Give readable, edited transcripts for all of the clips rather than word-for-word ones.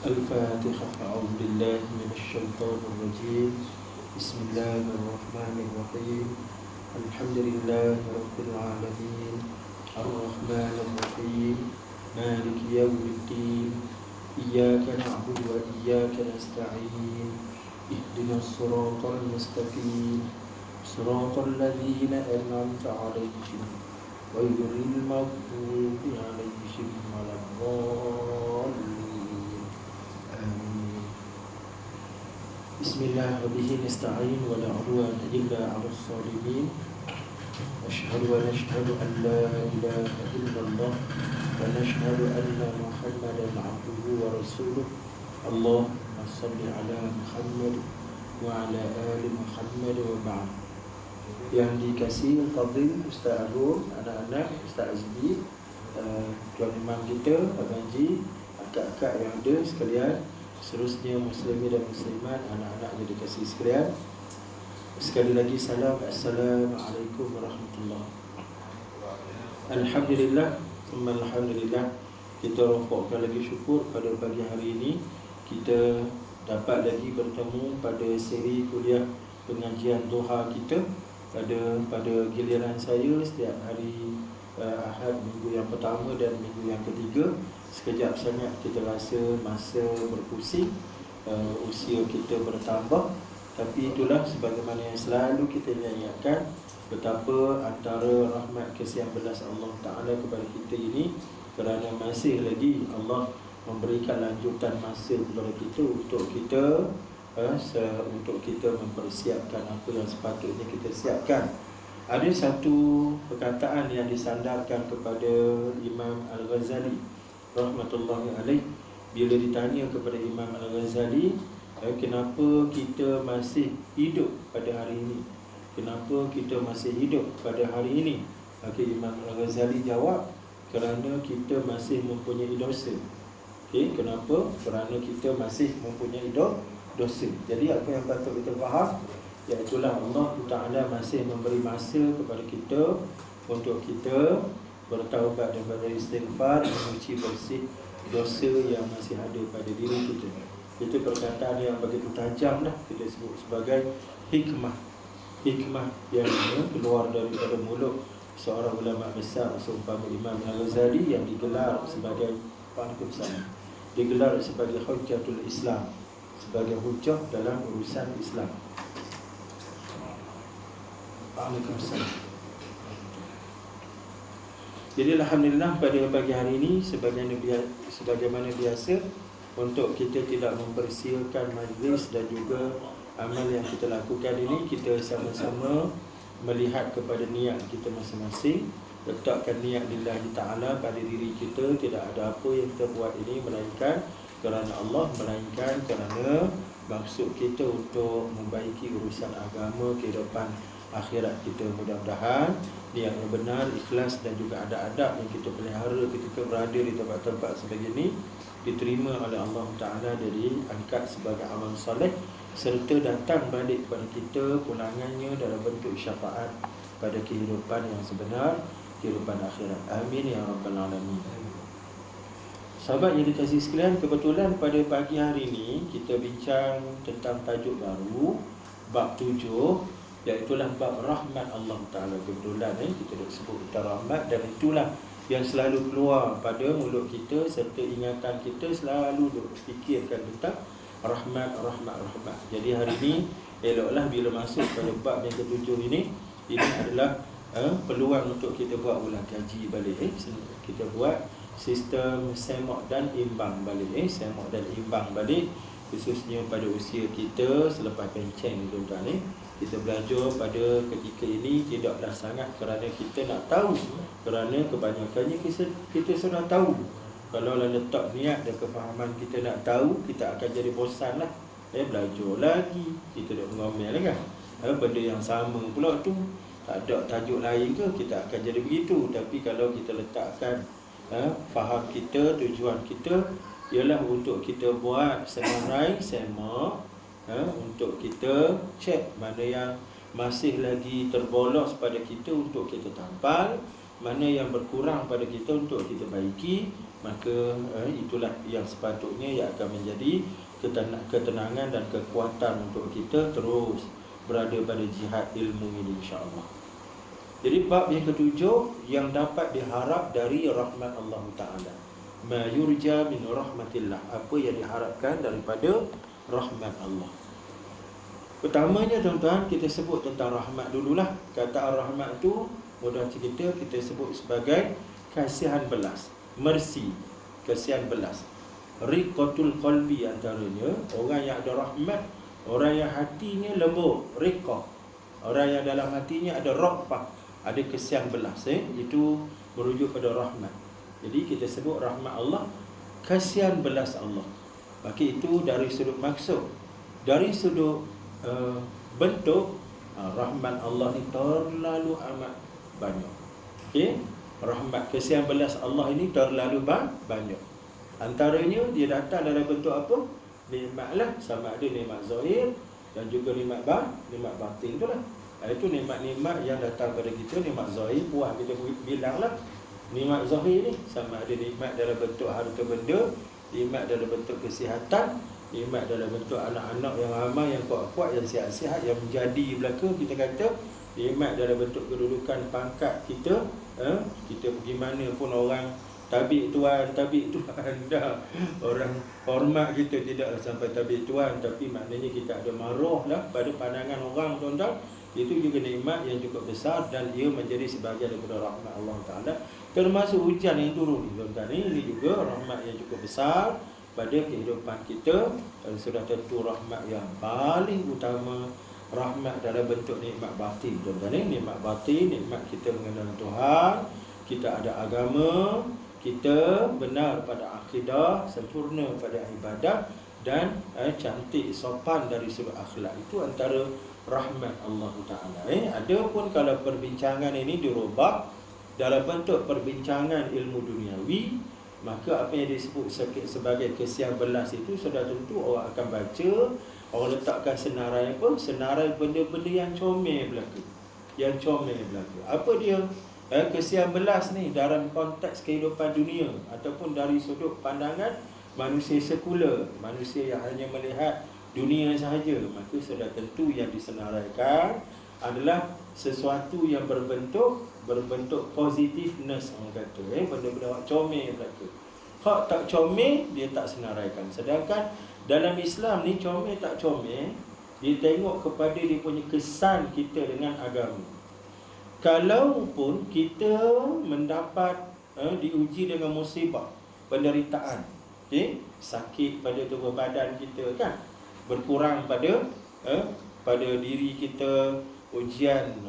الفاتحة. أعوذ بالله من الشيطان الرجيم. بسم الله الرحمن الرحيم. الحمد لله رب العالمين الرحمن الرحيم مالك يوم الدين إياك نعبد وإياك نستعين اهدنا الصراط المستقيم صراط الذين أنعمت عليهم غير المغضوب عليهم ولا الضالين آمين. بسم الله وبه نستعين ولا عدوان إلا على الظالمين. أشهد أن لا إله إلا الله ونشهد أن محمدا عبده ورسوله. اللهم صل على محمد وعلى آل محمد وبعد. Yang dikasihi Fadil Ustaz Arul, anak-anak, Ustaz Azmi, Tuan Imam kita, Abang Haji, akak-akak yang ada sekalian, seterusnya muslimin dan muslimat, anak-anak yang dikasihi sekalian, sekali lagi salam. Assalamualaikum warahmatullahi wabarakatuh. Alhamdulillah, alhamdulillah, kita rokokkan lagi syukur pada pagi hari ini kita dapat lagi bertemu pada seri kuliah pengajian duha kita pada giliran saya setiap hari Ahad minggu yang pertama dan minggu yang ketiga. Sekejap sangat kita rasa masa berpusing, usia kita bertambah. Tapi itulah sebagaimana yang selalu kita ingatkan, betapa antara rahmat kasihan belas Allah Ta'ala kepada kita ini, kerana masih lagi Allah memberikan lanjutan masa kepada kita untuk kita mempersiapkan apa yang sepatutnya kita siapkan. Ada satu perkataan yang disandarkan kepada Imam Al-Ghazali rahmatullahi alaih. Bila ditanya kepada Imam Al-Ghazali, kenapa kita masih hidup pada hari ini? Kenapa kita masih hidup pada hari ini? Maka Imam Al-Ghazali jawab, kerana kita masih mempunyai dosa. Kenapa? Kerana kita masih mempunyai dosa. Jadi apa yang patut kita faham, iaitulah Allah Ta'ala masih memberi masa kepada kita untuk kita bertaubat daripada istighfar, mencuci bersih dosa yang masih ada pada diri kita. Itu perkataan yang begitu tajam lah, kita sebut sebagai hikmah yang keluar daripada mulut seorang ulama besar seumpama Imam Al-Ghazali, yang digelar sebagai Hujjatul Islam, sebagai hujjah dalam urusan Islam. Waalaikumsalam. Jadi alhamdulillah pada pagi hari ini sebagaimana biasa, untuk kita tidak mempersiakan majlis dan juga amal yang kita lakukan ini, kita sama-sama melihat kepada niat kita masing-masing, letakkan niat lillahi ta'ala pada diri kita. Tidak ada apa yang kita buat ini melainkan kerana Allah, melainkan kerana maksud kita untuk membaiki urusan agama, kehidupan akhirat kita. Mudah-mudahan niat yang benar, ikhlas dan juga adab-adab yang kita pelihara ketika berada di tempat-tempat sebegini diterima oleh Allah Ta'ala, dari angkat sebagai amal soleh, serta datang balik kepada kita pulangannya dalam bentuk syafaat pada kehidupan yang sebenar, kehidupan akhirat. Amin ya rabbal alamin. Sahabat yang dikasihi sekalian, kebetulan pada pagi hari ini kita bincang tentang tajuk baru, bab 7, iaitulah bab rahmat Allah Ta'ala. Kebetulan kita dah sebut tentang rahmat, dan itulah yang selalu keluar pada mulut kita, serta ingatan kita selalu fikirkan tentang rahmat. Jadi hari ini eloklah bila masuk pada bab yang ketujuh ini adalah peluang untuk kita buat ulang kaji balik. Kita buat sistem semak dan imbang balik. Semak dan imbang balik, khususnya pada usia kita selepas pencen, tuan-tuan. Kita belajar pada ketika ini tidaklah sangat kerana kita nak tahu, kerana kebanyakannya kita sudah tahu. Kalau letak niat dan kefahaman kita nak tahu, kita akan jadi bosan lah. Belajar lagi, kita dah ngomel kan, benda yang sama pula tu, tak ada tajuk lain ke, kita akan jadi begitu. Tapi kalau kita letakkan faham kita, tujuan kita ialah untuk kita buat senarai semak, untuk kita cek mana yang masih lagi terbolos pada kita untuk kita tampal, mana yang berkurang pada kita untuk kita baiki, maka itulah yang sepatutnya yang akan menjadi ketenangan dan kekuatan untuk kita terus berada pada jihad ilmu ini, insya-Allah. Jadi bab yang ketujuh, yang dapat diharap dari rahmat Allah Ta'ala. Ma yurja min rahmatillah, apa yang diharapkan daripada rahmat Allah. Pertamanya tuan-tuan, kita sebut tentang rahmat dululah. Kata rahmat tu mudah cerita kita sebut sebagai kasihan belas, mercy, kasihan belas. Riqatul qalbi antaranya, orang yang ada rahmat, orang yang hatinya lembut, riqah. Orang yang dalam hatinya ada rafah, ada kasihan belas, itu merujuk pada rahmat. Jadi kita sebut rahmat Allah, kasihan belas Allah. Maka itu dari sudut maksud, dari sudut bentuk, rahmat Allah ni terlalu amat banyak. Okey, rahmat kasihan belas Allah ini terlalu banyak. Antaranya dia datang dalam bentuk apa? Nikmat lah, sama ada nikmat zahir dan juga nikmat batin tu lah. Itu nikmat-nikmat yang datang pada kita, nikmat zahir, puas kita bilang lah. Nikmat zahir ni sama ada nikmat dalam bentuk harta benda, nikmat dalam bentuk kesihatan, nikmat dalam bentuk anak-anak yang ramai, yang kuat-kuat, yang sihat-sihat, yang menjadi belaka, kita kata. Nikmat dalam bentuk kedudukan pangkat kita, kita pergi mana pun orang tabik tuan dah. Orang hormat kita tidaklah sampai tabik tuan, tapi maknanya kita ada maruah lah pada pandangan orang, tuan-tuan. Itu juga nikmat yang cukup besar dan ia menjadi sebahagian daripada rahmat Allah Ta'ala. Termasuk hujan yang turun ni, tuan-tuan, ini juga rahmat yang cukup besar pada kehidupan kita. Dan sudah tentu rahmat yang paling utama, rahmat dalam bentuk nikmat batin, tuan-tuan. Nikmat batin, nikmat kita mengenal Tuhan, kita ada agama, kita benar pada akidah, sempurna pada ibadah, dan cantik sopan dari sudut akhlak. Itu antara rahmat Allah Ta'ala. Adapun kalau perbincangan ini dirubah dalam bentuk perbincangan ilmu duniawi, maka apa yang disebut sebagai kasihan belas itu sudah tentu orang akan baca, orang letakkan senarai apa? Senarai benda-benda yang comel belaka. Yang comel belaka. Apa dia? Kasihan belas ni dalam konteks kehidupan dunia ataupun dari sudut pandangan manusia sekular, manusia yang hanya melihat dunia sahaja, maka sudah tentu yang disenaraikan adalah sesuatu yang berbentuk positiveness, orang kata, benda-benda hak comel belaka. Hak tak comel dia tak senaraikan. Sedangkan dalam Islam ni, comel tak comel, dia tengok kepada dia punya kesan kita dengan agama. Kalau pun kita mendapat diuji dengan musibah, penderitaan, sakit pada tubuh badan kita kan, berkurang pada diri kita, ujian,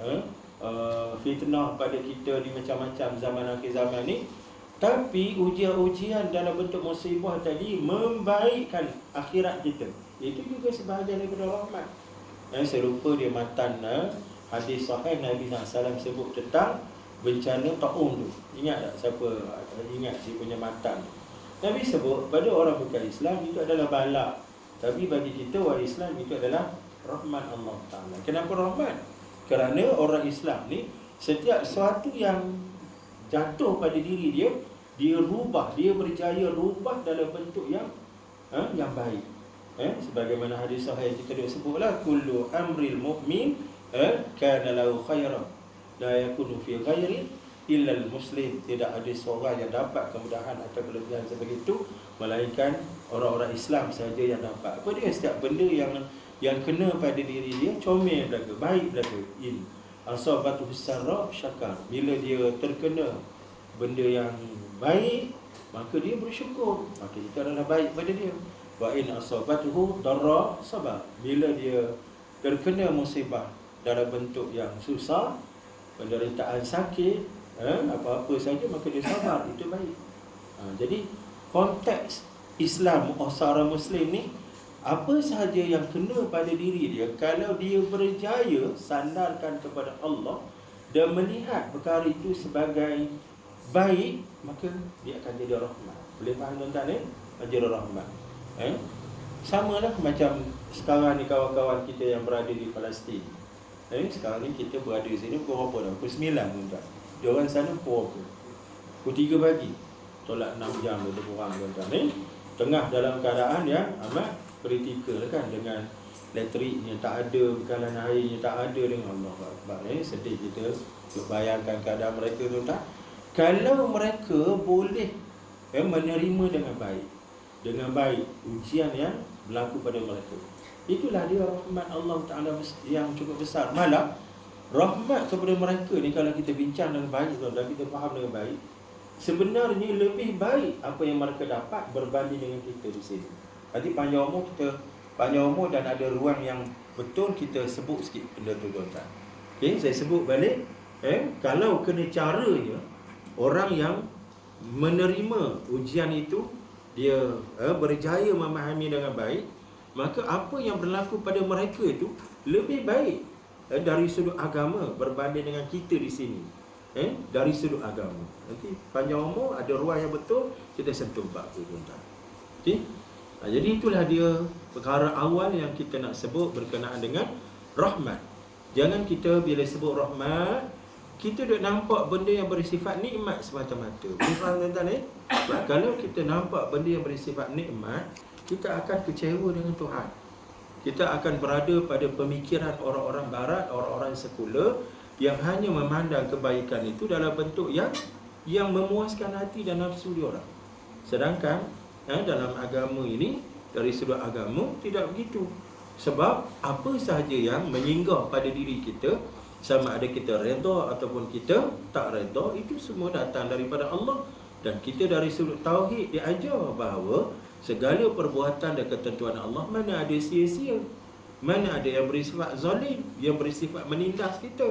fitnah pada kita di macam-macam zaman akhir zaman ni, tapi ujian-ujian dalam bentuk musibah tadi membaikkan akhirat kita. Itu juga sebahagian daripada rahmat. Serupa dia matan hadis sahih Nabi SAW sebut tentang bencana taun tu. Ingat tak siapa ingat dia punya matan? Nabi sebut pada orang bukan Islam itu adalah bala, tapi bagi kita orang Islam itu adalah rahmat Allah Ta'ala. Kenapa rahmat? Kerana orang Islam ni setiap sesuatu yang jatuh pada diri dia, dia rubah, dia berjaya rubah dalam bentuk yang baik. Sebagaimana hadis sahih kita dah sebutlah, kullu amril mu'min kana lahu khairan la yakunu fi ghairi illa al-muslim. Tidak ada seorang yang dapat kemudahan atau kelebihan seperti itu melainkan orang-orang Islam saja yang dapat. Apa dia? Setiap benda yang kena pada diri dia comel belaka, baik belaka. In asabatu sarra syakar, bila dia terkena benda yang baik, maka dia bersyukur, maka itu adalah baik pada dia. Wa in asabatuhu darra sabar, bila dia terkena musibah dalam bentuk yang susah, penderitaan, sakit, apa-apa saja, maka dia sabar, itu baik. Jadi konteks Islam, seorang Muslim ni, apa sahaja yang kena pada diri dia, kalau dia berjaya sandarkan kepada Allah dan melihat perkara itu sebagai baik, maka dia akan jadi rahmat. Boleh faham tuan-tuan jadi rahmat. Sama lah macam sekarang ni kawan-kawan kita yang berada di Palestin. Sekarang ni kita berada di sini pukul berapa dah? Pukul 9 tuan-tuan. Dia orang sana pukul 3 pagi. Tolak 6 jam lebih kurang tuan-tuan ni. Tengah dalam keadaan yang amat kritikal kan, dengan elektriknya tak ada, bekalan airnya tak ada, dengan Allah Akbar ni. Sedih kita bayangkan keadaan mereka tu tak. Kalau mereka boleh menerima dengan baik ujian yang berlaku pada mereka, itulah dia rahmat Allah Ta'ala yang cukup besar. Malah rahmat kepada mereka ni, kalau kita bincang dengan baik dan kita faham dengan baik, sebenarnya lebih baik apa yang mereka dapat berbanding dengan kita di sini. Nanti panjang umur dan ada ruang yang betul kita sebut sikit benda tu tuan-tuan. Okay, saya sebut balik. Kalau kena caranya, orang yang menerima ujian itu dia berjaya memahami dengan baik, maka apa yang berlaku pada mereka itu lebih baik dari sudut agama berbanding dengan kita di sini. Dari sudut agama. Nanti panjang umur ada ruang yang betul kita sentuh bab tu tuan-tuan. Okey. Jadi itulah dia perkara awal yang kita nak sebut berkenaan dengan rahmat. Jangan kita bila sebut rahmat, kita duk nampak benda yang bersifat nikmat semata-mata. Faham tuan-tuan Kalau kita nampak benda yang bersifat nikmat, kita akan kecewa dengan Tuhan. Kita akan berada pada pemikiran orang-orang barat, orang-orang sekular yang hanya memandang kebaikan itu dalam bentuk yang memuaskan hati dan nafsu dia orang. Sedangkan dalam agama ini, dari sudut agama tidak begitu. Sebab apa sahaja yang menyinggah pada diri kita, sama ada kita redha ataupun kita tak redha, itu semua datang daripada Allah. Dan kita dari sudut tauhid diajar bahawa segala perbuatan dan ketentuan Allah, mana ada sia-sia, mana ada yang bersifat zalim, yang bersifat menindas kita.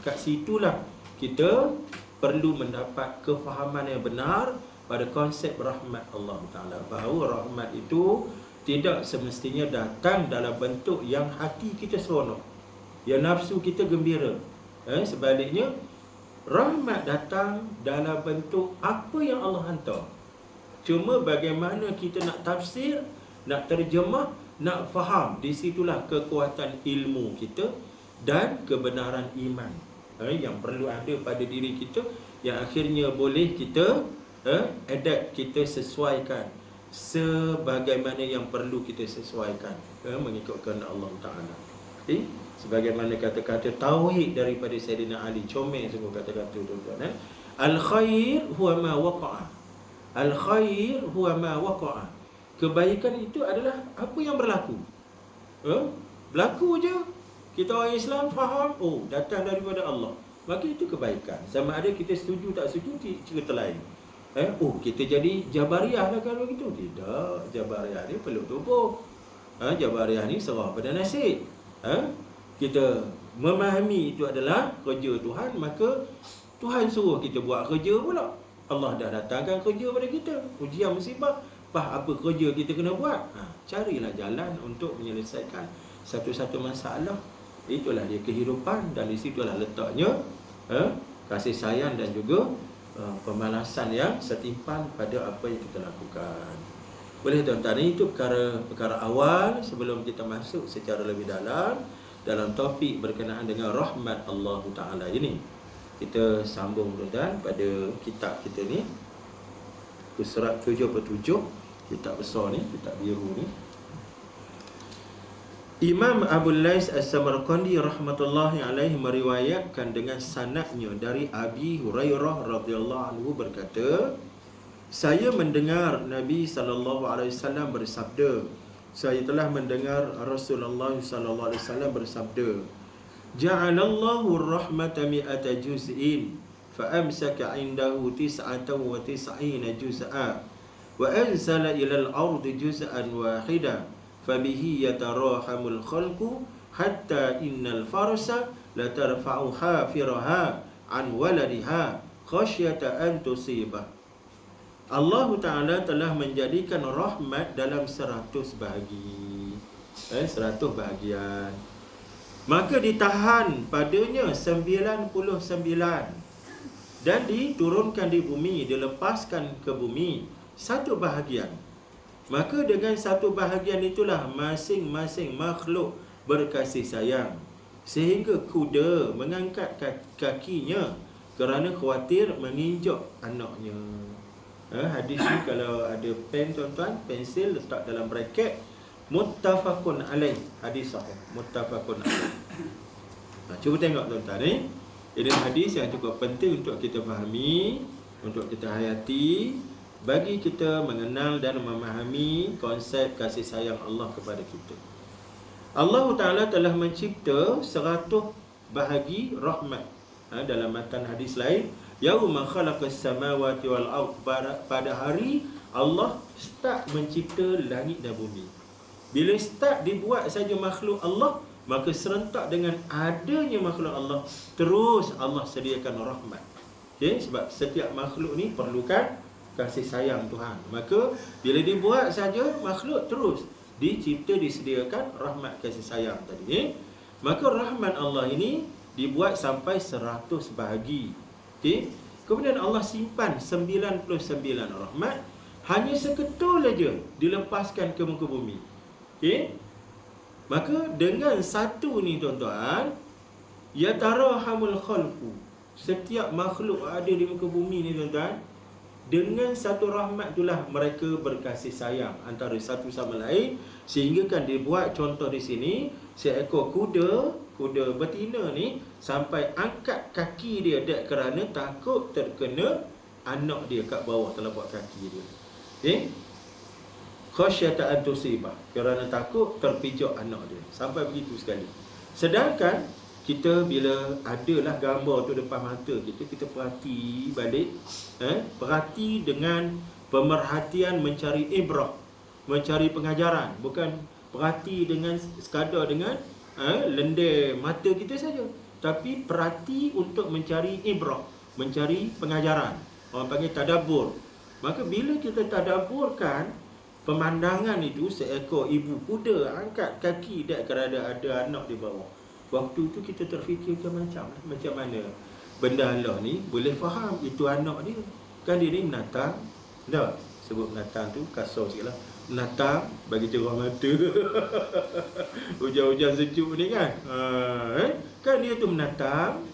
Kat situlah kita perlu mendapat kefahaman yang benar pada konsep rahmat Allah Ta'ala. Bahawa rahmat itu tidak semestinya datang dalam bentuk yang hati kita seronok, yang nafsu kita gembira. Sebaliknya, rahmat datang dalam bentuk apa yang Allah hantar. Cuma bagaimana kita nak tafsir, nak terjemah, nak faham, di situlah kekuatan ilmu kita dan kebenaran iman yang perlu ada pada diri kita, yang akhirnya boleh kita adapt, kita sesuaikan sebagaimana yang perlu kita sesuaikan mengikut kehendak Allah Ta'ala. Sebagaimana kata-kata tauhid daripada Sayyidina Ali, comel semua kata-kata tuan-tuan. Al-khair huwa ma waqa'a. Al-khair huwa ma waqa'a. Kebaikan itu adalah apa yang berlaku. Berlaku je. Kita orang Islam faham, datang daripada Allah, maka itu kebaikan. Sama ada kita setuju tak setuju, cerita lain. Kita jadi Jabariyah lah kalau begitu. Tidak, Jabariyah ni peluk tubuh. Jabariyah ni serah pada nasib. Kita memahami itu adalah kerja Tuhan, maka Tuhan suruh kita buat kerja pula. Allah dah datangkan kerja pada kita, ujian musibah, apa kerja kita kena buat? Carilah jalan untuk menyelesaikan satu-satu masalah. Itulah dia kehidupan, dan di situlah letaknya kasih sayang dan juga pembalasan yang setimpal pada apa yang kita lakukan. Boleh tuan-tuan, itu perkara awal sebelum kita masuk secara lebih dalam topik berkenaan dengan rahmat Allah Ta'ala ini. Kita sambung tuan-tuan pada kitab kita ni, surat 77, kitab besar ni, kitab biru ni. Imam Abu Lais As-Samarqandi rahmatullahi alaihi meriwayatkan dengan sanadnya dari Abi Hurairah radhiyallahu anhu berkata, saya mendengar Nabi SAW bersabda, saya telah mendengar Rasulullah SAW bersabda, ja'alallahu rahmata mi'ata juz'in fa'amsaka indahu 99 juz'a wa anzala ilal ardi juz'an wahida fabihi yatarahamul khalqu hatta innal farsa la tarfa'u hafiraha an waladiha khasyata an tusibah. Allah Ta'ala telah menjadikan rahmat dalam 100 bahagi, 100 bahagian. Maka ditahan padanya 99 dan diturunkan di bumi, dilepaskan ke bumi 1 bahagian. Maka dengan 1 bahagian itulah masing-masing makhluk berkasih sayang, sehingga kuda mengangkat kakinya kerana khawatir menginjak anaknya. Hadis ni kalau ada pen tuan-tuan, pensil letak dalam braket, muttafaqun alaih, hadis sahih, muttafaqun alaih. Cuba tengok tuan-tuan ni. Ini hadis yang cukup penting untuk kita fahami, untuk kita hayati, bagi kita mengenal dan memahami konsep kasih sayang Allah kepada kita. Allah Ta'ala telah mencipta 100 bahagi rahmat. Dalam matan hadis lain, yauma khalaqas samawati wal ard, pada hari Allah start mencipta langit dan bumi. Bila start dibuat saja makhluk Allah, maka serentak dengan adanya makhluk Allah, terus Allah sediakan rahmat. Okay? Sebab setiap makhluk ni perlukan kasih sayang Tuhan. Maka bila dibuat saja makhluk, terus dicipta, disediakan rahmat kasih sayang tadi. Maka rahmat Allah ini dibuat sampai 100 bahagi. Okay? Kemudian Allah simpan 99 rahmat, hanya seketul aja dilepaskan ke muka bumi. Okay? Maka dengan satu ni tuan-tuan, yatarahamul khalqu, setiap makhluk ada di muka bumi ni tuan-tuan, dengan satu rahmat itulah mereka berkasih sayang antara satu sama lain. Sehingga kan dibuat contoh di sini, seekor kuda betina ni sampai angkat kaki dia dak kerana takut terkena anak dia kat bawah telapak kaki dia. Khasyata an tusibah, kerana takut terpijak anak dia. Sampai begitu sekali. Sedangkan kita bila adalah gambar tu depan mata kita, kita perhati balik, perhati dengan pemerhatian, mencari ibrah, mencari pengajaran, bukan perhati dengan sekadar dengan lendir mata kita saja, tapi perhati untuk mencari ibrah, mencari pengajaran. Orang panggil tadabbur. Maka bila kita tadabburkan pemandangan itu, seekor ibu kuda angkat kaki dak kerana ada anak di bawah, waktu tu kita terfikirkan macam mana benda Allah ni boleh faham itu anak dia. Kan dia ni menatang, dah sebut menatang tu kasar sikit lah, menatang bagi cerah mata. Hujan-hujan sejuk ni kan, kan dia tu menatang.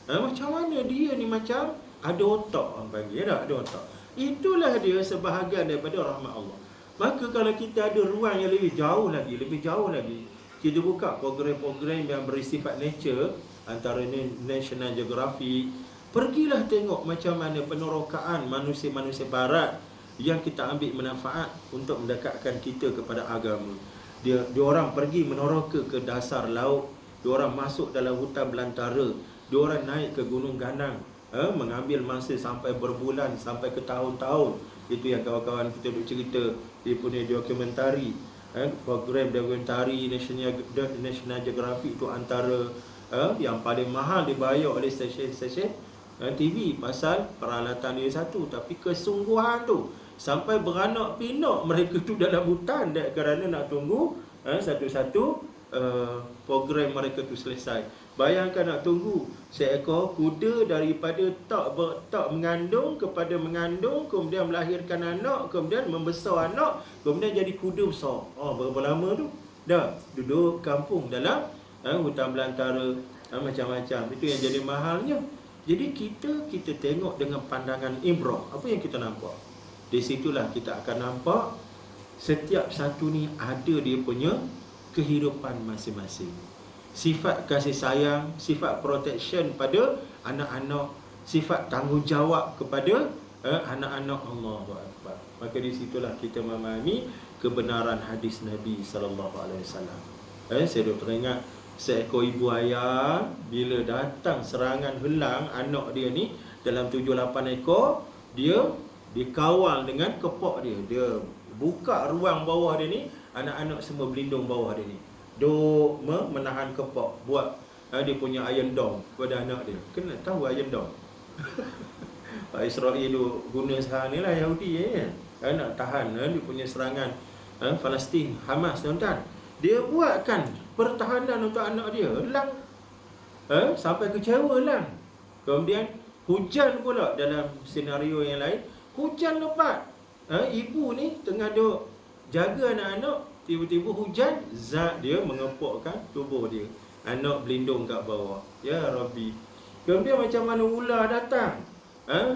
Macam mana dia ni macam ada otak, orang panggil tak, ada otak. Itulah dia sebahagian daripada rahmat Allah. Maka kalau kita ada ruang yang lebih jauh lagi, kita buka program-program yang bersifat nature, antara National Geographic, pergilah tengok macam mana penerokaan manusia-manusia barat yang kita ambil manfaat untuk mendekatkan kita kepada agama. Dia orang pergi meneroka ke dasar laut, dia orang masuk dalam hutan belantara, dia orang naik ke Gunung Ganang, mengambil masa sampai berbulan, sampai ke tahun-tahun. Itu yang kawan-kawan kita duk cerita, dia punya dokumentari, program dokumentari National Geographic itu antara yang paling mahal dibayar oleh stesen-stesen TV pasal peralatan dia satu. Tapi kesungguhan tu sampai beranak pinak mereka tu dalam hutan kerana nak tunggu satu-satu program mereka tu selesai. Bayangkan nak tunggu seekor kuda daripada tak mengandung kepada mengandung, kemudian melahirkan anak, kemudian membesar anak, kemudian jadi kuda besar. Berapa lama tu? Dah duduk kampung dalam hutan belantara, macam-macam. Itu yang jadi mahalnya. Jadi kita tengok dengan pandangan ibrah. Apa yang kita nampak? Di situlah kita akan nampak setiap satu ni ada dia punya kehidupan masing-masing. Sifat kasih sayang, sifat protection pada anak-anak, sifat tanggungjawab kepada anak-anak Allah. Maka di situlah kita memahami kebenaran hadis Nabi SAW. Saya dah teringat seekor ibu ayam bila datang serangan helang anak dia ni dalam 7-8 ekor, dia dikawal dengan kepok dia. Dia buka ruang bawah dia ni, anak-anak semua berlindung bawah dia ni. Duk menahan kepok, buat dia punya iron dome kepada anak dia. Kena tahu iron dome. Pak Israel tu guna sekarang ni lah Yahudi nak tahan dia punya serangan Palestin, Hamas tuan-tuan. Dia buatkan pertahanan untuk anak dia. Lang sampai kecewa lang. Kemudian hujan pula dalam senario yang lain. Hujan lebat. Ibu ni tengah duk jaga anak-anak, tiba-tiba hujan, zat dia mengepokkan tubuh dia. Anak berlindung kat bawah. Ya Rabbi. Kemudian macam mana ular datang,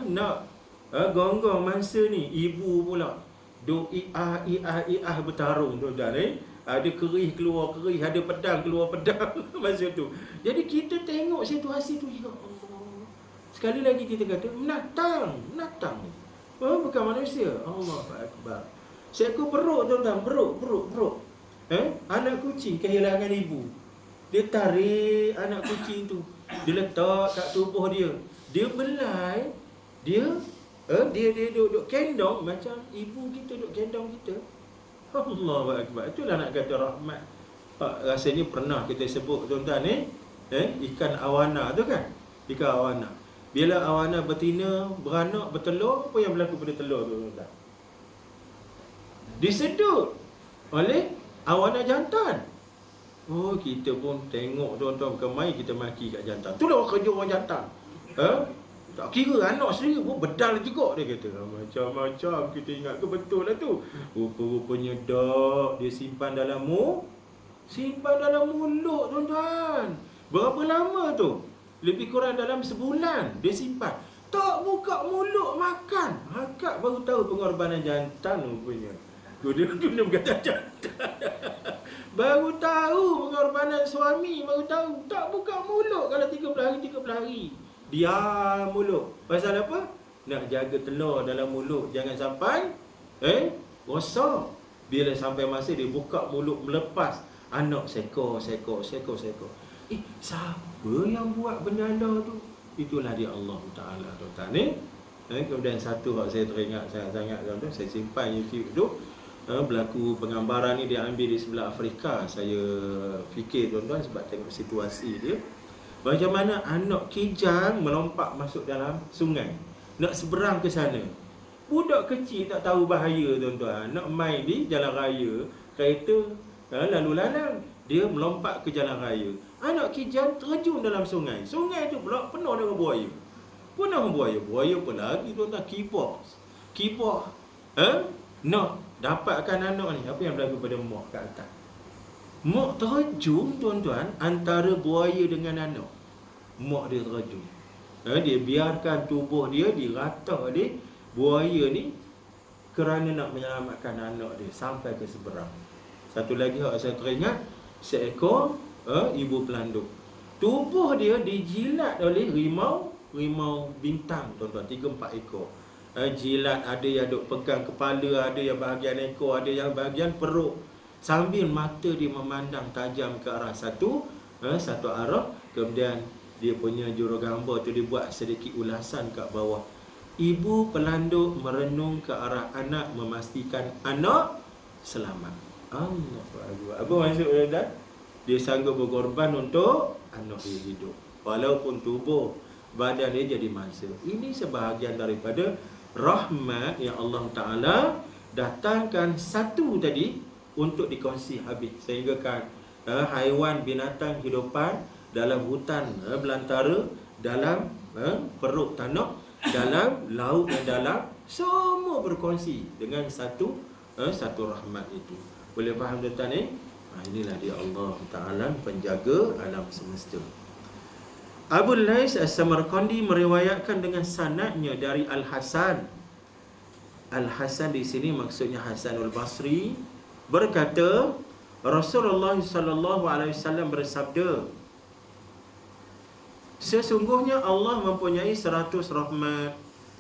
nak gonggong mangsa ni, ibu pula duk iah bertarung tuan-tuan. Ada kerih keluar kerih, ada pedang keluar pedang masa tu. Jadi kita tengok situasi tu, ya Allah. Sekali lagi kita kata menatang ni. Bukan manusia. Allahu Akbar. Seekor beruk tuan-tuan, beruk. Anak kucing kehilangan ibu. Dia tarik anak kucing tu, dia letak kat tubuh dia. Dia belai, dia duduk kendong macam ibu kita duduk kendong kita. Allahu Akbar. Itulah nak kata rahmat. Rasanya pernah kita sebut tuan-tuan ikan awana tu kan. Ikan awana. Bila awana betina, beranak, bertelur, apa yang berlaku pada telur tu tuan-tuan? Disedut oleh awana jantan. Oh, kita pun tengok tuan-tuan, bukan main kita maki kat jantan. Itulah kerja orang jantan. Tak kira anak sendiri pun bedal juga, dia kata. Macam-macam kita ingat ke betul lah tu. Rupa-rupanya dak, dia simpan dalam mulut tuan-tuan. Berapa lama tu? Lebih kurang dalam sebulan dia simpan. Tak buka mulut makan. Akak baru tahu pengorbanan jantan rupanya. Dia berkata jantan. Baru tahu pengorbanan suami, baru tahu. Tak buka mulut kalau 30 hari. Diam mulut. Pasal apa? Nak jaga telur dalam mulut jangan sampai rosak. Bila sampai masa dia buka mulut melepas, anak sekor. Siapa yang buat benyanda tu? Itulah dia Allah Ta'ala tuan-tuan. Kemudian satu hak saya teringat sangat-sangat tuan-tuan, saya simpan YouTube tu. Berlaku penggambaran ni dia ambil di sebelah Afrika. Saya fikir tuan-tuan sebab tengok situasi dia. Macam mana anak kijang melompat masuk dalam sungai, nak seberang ke sana. Budak kecil tak tahu bahaya tuan-tuan, nak main di jalan raya, kereta lalu lalang, dia melompat ke jalan raya. Anak kijang terjun dalam sungai. Sungai tu pula penuh dengan buaya. Buaya pun lagi tuan-tuan, kibas. Nak dapatkan anak ni. Apa yang berlaku pada mak kat atas? Mak terjun tuan-tuan antara buaya dengan anak. Mak dia terjun. Dia biarkan tubuh dia dirata oleh buaya ni kerana nak menyelamatkan anak dia sampai ke seberang. Satu lagi yang saya teringat, seekor ibu pelanduk. Tubuh dia dijilat oleh rimau bintang tuan-tuan, 3-4 ekor. Jilat, ada yang duk pegang kepala, ada yang bahagian ekor, ada yang bahagian perut. Sambil mata dia memandang tajam ke arah satu arah. Kemudian dia punya jurugambar tu dia buat sedikit ulasan kat bawah. Ibu pelanduk merenung ke arah anak memastikan anak selamat. Allah. Apa maksud dia? Dia sanggup berkorban untuk anak dia hidup, walaupun tubuh badan dia jadi mangsa. Ini sebahagian daripada rahmat yang Allah Ta'ala datangkan satu tadi untuk dikongsi habis. Sehingga kan haiwan binatang hidupan dalam hutan belantara, dalam perut tanah, dalam laut dan dalam, semua berkongsi dengan satu rahmat itu. Boleh faham tuan-tuan ni? Inilah dia Allah Ta'ala, penjaga alam semesta. Abu Lais As-Samarqandi meriwayatkan dengan sanadnya dari Al-Hasan. Al-Hasan di sini maksudnya Hasanul Basri, berkata Rasulullah sallallahu alaihi wasallam bersabda, sesungguhnya Allah mempunyai 100 rahmat.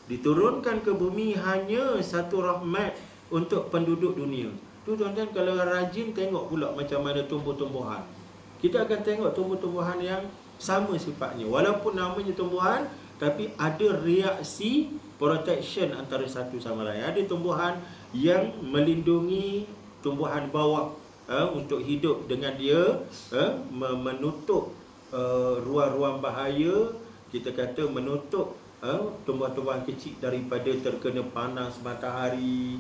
Diturunkan ke bumi hanya satu rahmat untuk penduduk dunia. Tu tuan-tuan, kalau rajin tengok pula macam mana tumbuh-tumbuhan. Kita akan tengok tumbuh-tumbuhan yang sama sifatnya. Walaupun namanya tumbuhan, tapi ada reaksi protection antara satu sama lain. Ada tumbuhan yang melindungi tumbuhan bawah untuk hidup dengan dia, menutup ruang-ruang bahaya. Kita kata menutup tumbuhan-tumbuhan kecil daripada terkena panas matahari,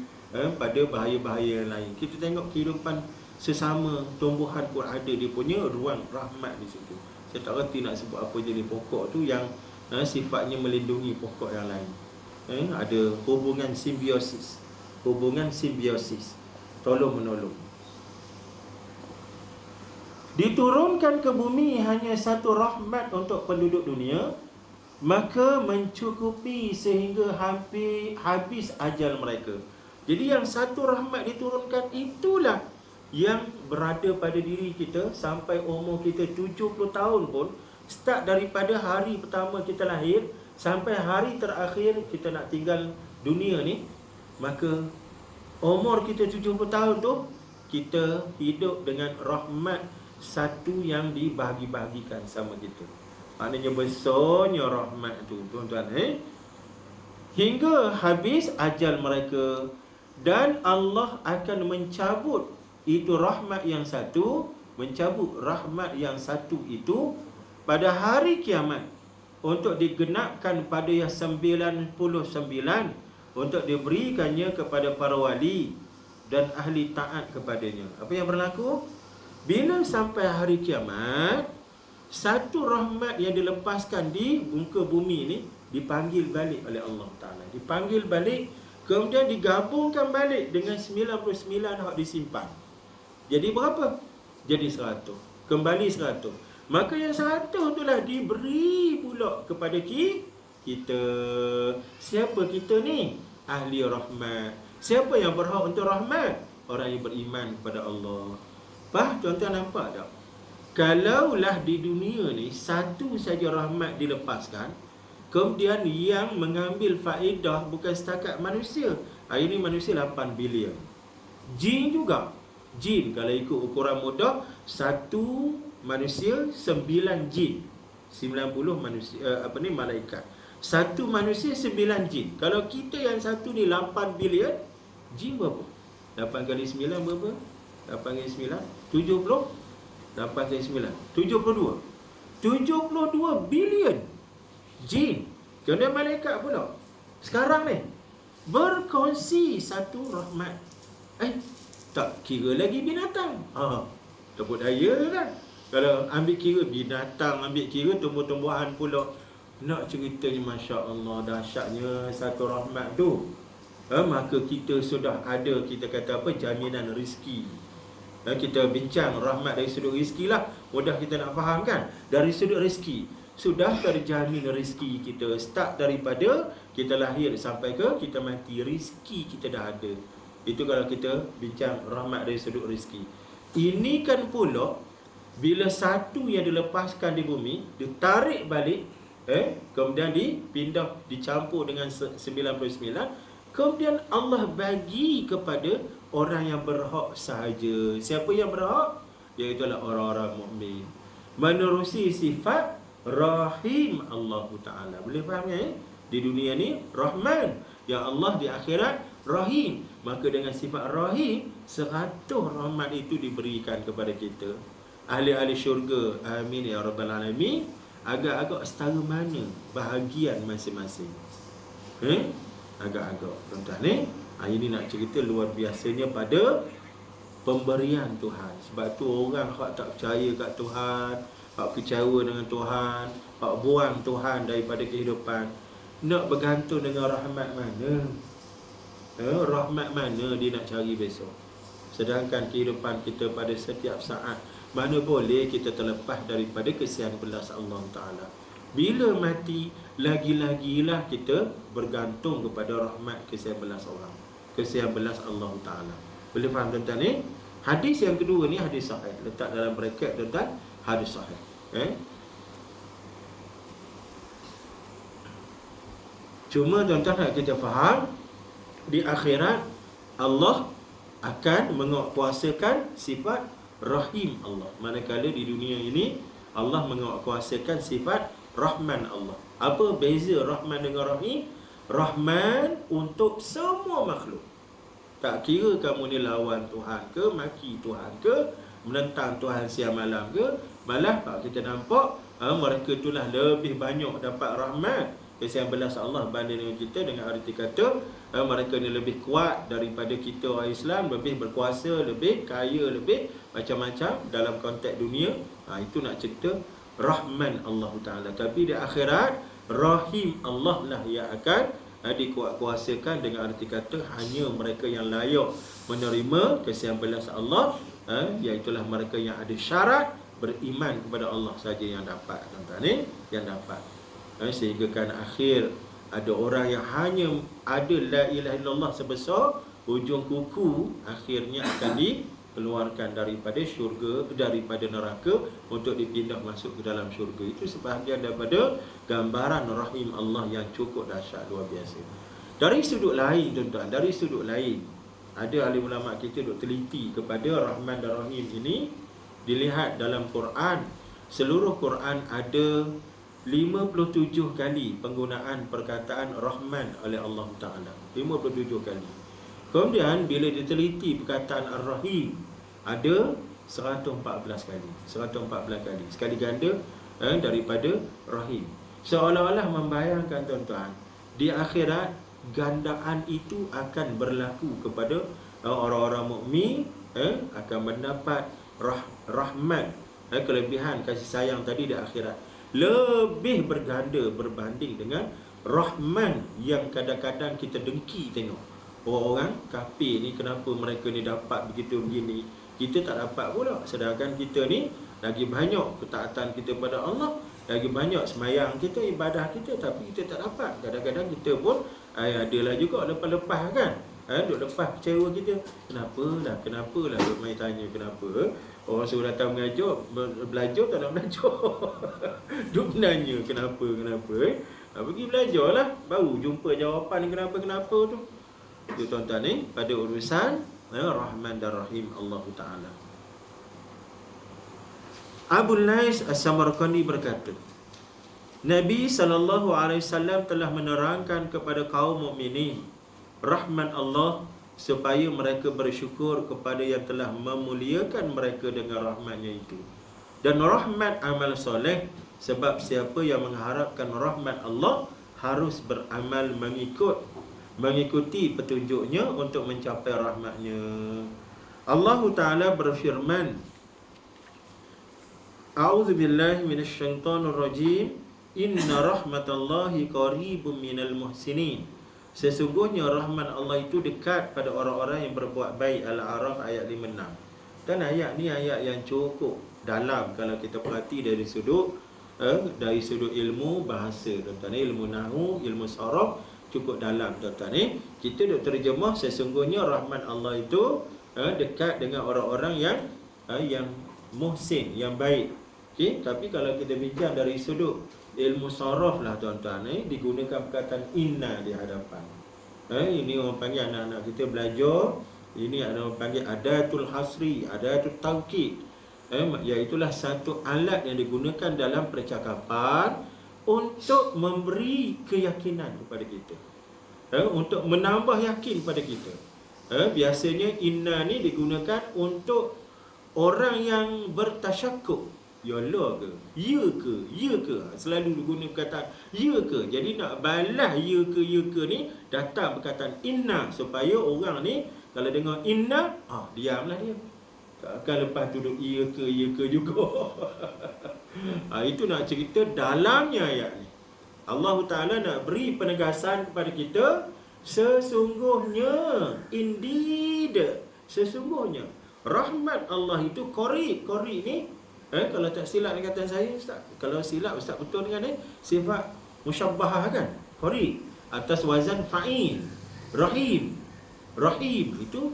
pada bahaya-bahaya yang lain. Kita tengok kehidupan sesama tumbuhan pun ada dia punya ruang rahmat di situ. Saya tak reti nak sebut apa jenis pokok tu yang sifatnya melindungi pokok yang lain. Ada hubungan simbiosis, tolong menolong. Diturunkan ke bumi hanya satu rahmat untuk penduduk dunia. maka mencukupi sehingga hampir habis ajal mereka. Jadi yang satu rahmat diturunkan itulah yang berada pada diri kita sampai umur kita 70 tahun pun, start daripada hari pertama kita lahir sampai hari terakhir kita nak tinggal dunia ni, maka umur kita 70 tahun tu kita hidup dengan rahmat satu yang dibahagi-bahagikan sama kita. Maknanya besarnya rahmat tu tuan-tuan, hingga habis ajal mereka, dan Allah akan mencabut itu rahmat yang satu, mencabut rahmat yang satu itu pada hari kiamat untuk digenapkan pada yang 99, untuk diberikannya kepada para wali dan ahli taat kepadanya. Apa yang berlaku? Bila sampai hari kiamat, satu rahmat yang dilepaskan di muka bumi ni dipanggil balik oleh Allah Ta'ala. Dipanggil balik, kemudian digabungkan balik dengan 99 hak disimpan. Jadi berapa? Jadi 100. Kembali 100. Maka yang 100 itulah diberi pula kepada kita. Siapa kita ni? Ahli rahmat. Siapa yang berhak untuk rahmat? Orang yang beriman kepada Allah. Tuan-tuan nampak tak? Kalaulah di dunia ni satu saja rahmat dilepaskan, kemudian yang mengambil faedah bukan setakat manusia. Hari ni manusia 8 bilion. Jin juga. Jin kalau ikut ukuran mudah, satu manusia 9 jin. 90 manusia malaikat. Satu manusia 9 jin. Kalau kita yang satu ni 8 bilion, jin berapa? 8 kali 9 berapa? 8 kali 9 70. 8 kali 9 72. 72 bilion jin. Kemudian malaikat pula sekarang ni berkongsi satu rahmat. Tak kira lagi binatang. Tepuk daya kan. Kalau ambil kira binatang, ambil kira tumbuh-tumbuhan pula. Nak ceritanya Masya Allah dahsyatnya satu rahmat tu. Maka kita sudah ada, kita kata apa, jaminan rezeki. Kita bincang rahmat dari sudut rezeki lah. Mudah kita nak faham kan. Dari sudut rezeki, sudah terjamin rezeki kita. Start daripada kita lahir sampai ke kita mati, rezeki kita dah ada. Itu kalau kita bincang rahmat dari sudut rezeki. Ini kan pula bila satu yang dilepaskan di bumi ditarik balik, kemudian dipindah, dicampur dengan 99, kemudian Allah bagi kepada orang yang berhak sahaja. Siapa yang berhak? Iaitulah orang-orang mukmin. Menerusi sifat Rahim Allah Ta'ala. Boleh faham ya? Di dunia ni Rahman, ya Allah di akhirat Rahim. Maka dengan sifat Rahim, 100 rahmat itu diberikan kepada kita. Ahli-ahli syurga, amin ya Rabbal Alamin. Agak-agak setara mana bahagian masing-masing? Agak-agak. Tuan-tuan ni, ini nak cerita luar biasanya pada pemberian Tuhan. Sebab tu orang hak tak percaya kat Tuhan, hak kecewa dengan Tuhan, hak buang Tuhan daripada kehidupan, nak bergantung dengan rahmat mana? Rahmat mana dia nak cari besok? Sedangkan kehidupan kita pada setiap saat, mana boleh kita terlepas daripada kesian belas Allah Ta'ala. Bila mati, lagi-lagilah kita bergantung kepada rahmat kesian belas orang, kesian belas Allah Ta'ala. Boleh faham tuan-tuan ni? Hadis yang kedua ni hadis sahih. Letak dalam bracket tuan-tuan, hadis sahih. Cuma tuan-tuan nak kita faham, di akhirat Allah akan menguatkuasakan sifat Rahim Allah. Manakala di dunia ini Allah menguatkuasakan sifat Rahman Allah. Apa beza Rahman dengan Rahim? Rahman untuk semua makhluk. Tak kira kamu ni lawan Tuhan ke, maki Tuhan ke, menentang Tuhan siang malam ke, malah kita nampak mereka itulah lebih banyak dapat rahmat kesian belas Allah banding dengan kita. Dengan arti kata mereka ni lebih kuat daripada kita orang Islam, lebih berkuasa, lebih kaya, lebih macam-macam dalam konteks dunia. Itu nak cerita Rahman Allah Ta'ala. Tapi di akhirat Rahim Allah lah yang akan dikuatkuasakan, dengan arti kata hanya mereka yang layak menerima kesian belas Allah, iaitulah mereka yang ada syarat beriman kepada Allah saja yang dapat, tuan-tuan ni, yang dapat. Sehingga kan akhir ada orang yang hanya ada la ilaha illallah sebesar ujung kuku, akhirnya akan dikeluarkan daripada syurga, daripada neraka untuk dipindah masuk ke dalam syurga. Itu sebahagian daripada gambaran rahim Allah yang cukup dahsyat, luar biasa. Dari sudut lain tuan-tuan, dari sudut lain, ada ahli ulama kita duk teliti kepada Rahman dan Rahim ini. Dilihat dalam Quran, seluruh Quran ada 57 kali penggunaan perkataan Rahman oleh Allah Ta'ala. 57 kali. Kemudian bila diteliti perkataan Ar-Rahim, ada 114 kali. 114 kali. Sekali ganda daripada Rahim. Seolah-olah membayangkan tuan-tuan, di akhirat gandaan itu akan berlaku kepada orang-orang mukmin, akan mendapat rahmat, kelebihan kasih sayang tadi di akhirat lebih berganda berbanding dengan Rahman yang kadang-kadang kita dengki tengok. Orang-orang kafir ni, kenapa mereka ni dapat begitu begini, kita tak dapat pula. Sedangkan kita ni lagi banyak ketaatan kita pada Allah, lagi banyak semayang kita, ibadah kita, tapi kita tak dapat. Kadang-kadang kita pun adalah juga lepas-lepas kan, duk lepas kecewa kita. Kenapalah duk main tanya kenapa. Orang suruh datang mengajar, belajar tak nak belajar. Duk menanya kenapa. Pergi belajar lah, baru jumpa jawapan kenapa tu. Itu tuan-tuan ni pada urusan Rahman dan Rahim Allah Ta'ala. Abu Lais As-Samarqandi berkata, Nabi SAW telah menerangkan kepada kaum mukminin rahmat Allah supaya mereka bersyukur kepada yang telah memuliakan mereka dengan rahmatnya itu. Dan rahmat amal soleh, sebab siapa yang mengharapkan rahmat Allah harus beramal mengikuti petunjuknya untuk mencapai rahmatnya. Allah Ta'ala berfirman, A'udzubillahi minasyaitonirrajim, Inna rahmatallahi qaribun minal muhsinin. Sesungguhnya rahmat Allah itu dekat pada orang-orang yang berbuat baik. Al-A'raf ayat 56. Dan ayat ni ayat yang cukup dalam kalau kita perhati dari sudut ilmu bahasa, tuan-tuan, ilmu nahwu, ilmu saraf, cukup dalam, tuan-tuan. Kita duk terjemah sesungguhnya rahmat Allah itu dekat dengan orang-orang yang muhsin, yang baik. Okey, tapi kalau kita bincang dari sudut ilmu saraf lah, tuan-tuan, digunakan perkataan inna di hadapan. Ini orang panggil, anak-anak kita belajar, ini ada orang panggil adatul hasri, adatul taukid. Iaitulah satu alat yang digunakan dalam percakapan untuk memberi keyakinan kepada kita, untuk menambah yakin pada kita. Biasanya inna ni digunakan untuk orang yang bertasyakuk. Ya Allah ke? Ya ke? Ya ke? Selalu digunakan perkataan ya ke. Jadi nak balas ya ke ni datang perkataan inna, supaya orang ni kalau dengar inna, diamlah dia. Tak akan lepas duduk ya ke juga. Itu nak cerita dalamnya ayat ni. Allah Ta'ala nak beri penegasan kepada kita, sesungguhnya, indeed, sesungguhnya rahmat Allah itu qarib. Qarib ni kalau tak silap dengan kata saya, Ustaz, kalau silap Ustaz betul dengan sifat musyabbahah kan, qarib atas wazan fa'il. Rahim itu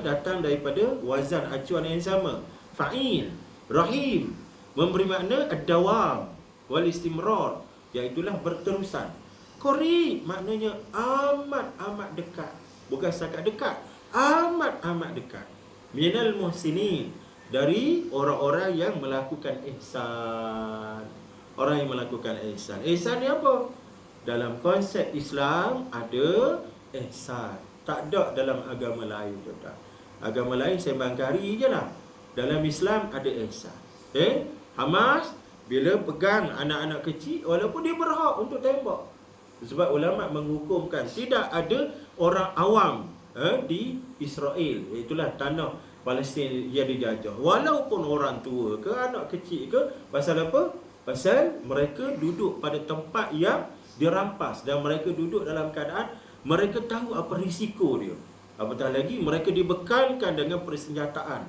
datang daripada wazan acuan yang sama, fa'il. Rahim memberi makna ad-dawam wal istimrar, iaitulah berterusan. Qarib maknanya amat dekat, bukan setakat dekat, amat dekat. Minal muhsinin, dari orang-orang yang melakukan ihsan. Orang yang melakukan ihsan. Ihsan ni apa? Dalam konsep Islam ada ihsan. Tak ada dalam agama lain, tuan-tuan. Agama lain sembang kari je lah. Dalam Islam ada ihsan. Hamas bila pegang anak-anak kecil, walaupun dia berhak untuk tembak. Sebab ulama menghukumkan tidak ada orang awam di Israel, itulah tanah Palestin yang dijajah, walaupun orang tua ke anak kecil ke. Pasal apa? Pasal mereka duduk pada tempat yang dirampas, dan mereka duduk dalam keadaan mereka tahu apa risiko dia. Apatah lagi mereka dibekalkan dengan persenjataan.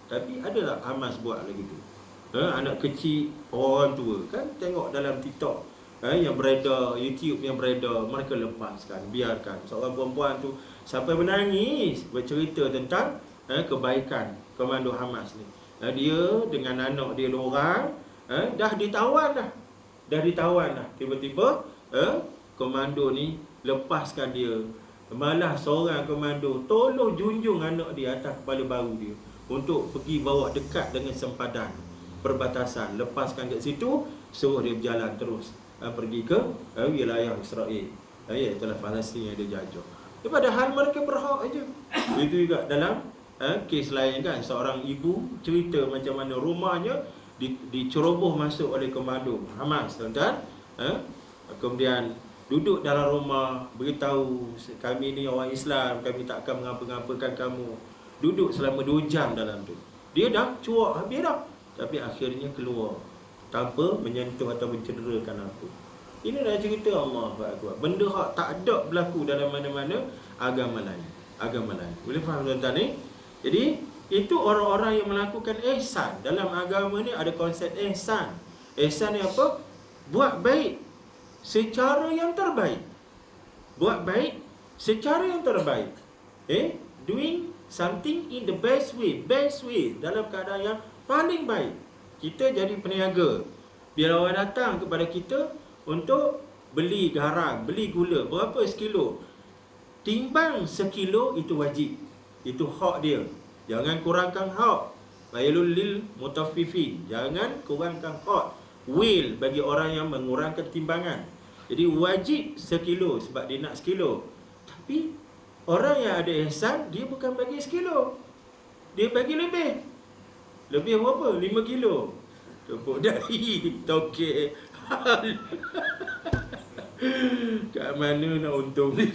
Tapi adalah Hamas buat lagi tu. Anak kecil, orang tua kan, tengok dalam TikTok yang beredar, YouTube yang beredar, mereka lepaskan, biarkan. Seorang perempuan tu sampai menangis bercerita tentang kebaikan komando Hamas ni. Dia dengan anak dia 2 orang dah ditawan dah. Tiba-tiba komando ni lepaskan dia. Malah seorang komando tolong junjung anak dia atas kepala baru dia untuk pergi bawa dekat dengan sempadan perbatasan, lepaskan kat situ, suruh dia berjalan terus pergi ke wilayah Israel, itulah Palestin yang dia jajah. Padahal mereka berhak aja. Itu juga dalam kes lain kan, seorang ibu cerita macam mana rumahnya diceroboh masuk oleh komando Hamas, tuan-tuan. Kemudian duduk dalam rumah, beritahu kami ni orang Islam, kami tak akan mengapa-ngapakan kamu. Duduk selama 2 jam dalam tu. Dia dah cuak habis dah, tapi akhirnya keluar tanpa menyentuh atau mencederakan apa. Ini dah cerita Allah Akbar. Benda hak tak ada berlaku dalam mana-mana agama lain. Boleh faham tuan-tuan ni? Jadi itu orang-orang yang melakukan ihsan. Dalam agama ni ada konsep ihsan. Ihsan ni apa? Buat baik secara yang terbaik. Doing something in the best way, dalam keadaan yang paling baik. Kita jadi peniaga. Bila orang datang kepada kita untuk beli garam, beli gula, berapa sekilo? Timbang sekilo itu wajib. Itu hak dia. Jangan kurangkan hak. Wailul lil mutaffifin. Jangan kurangkan hak. Will bagi orang yang mengurangkan timbangan. Jadi wajib sekilo sebab dia nak sekilo. Tapi orang yang ada ihsan, dia bukan bagi sekilo, dia bagi lebih. Lebih berapa? 5 kilo. Tepuk dahi, tokek. Kat mana nak untung ni?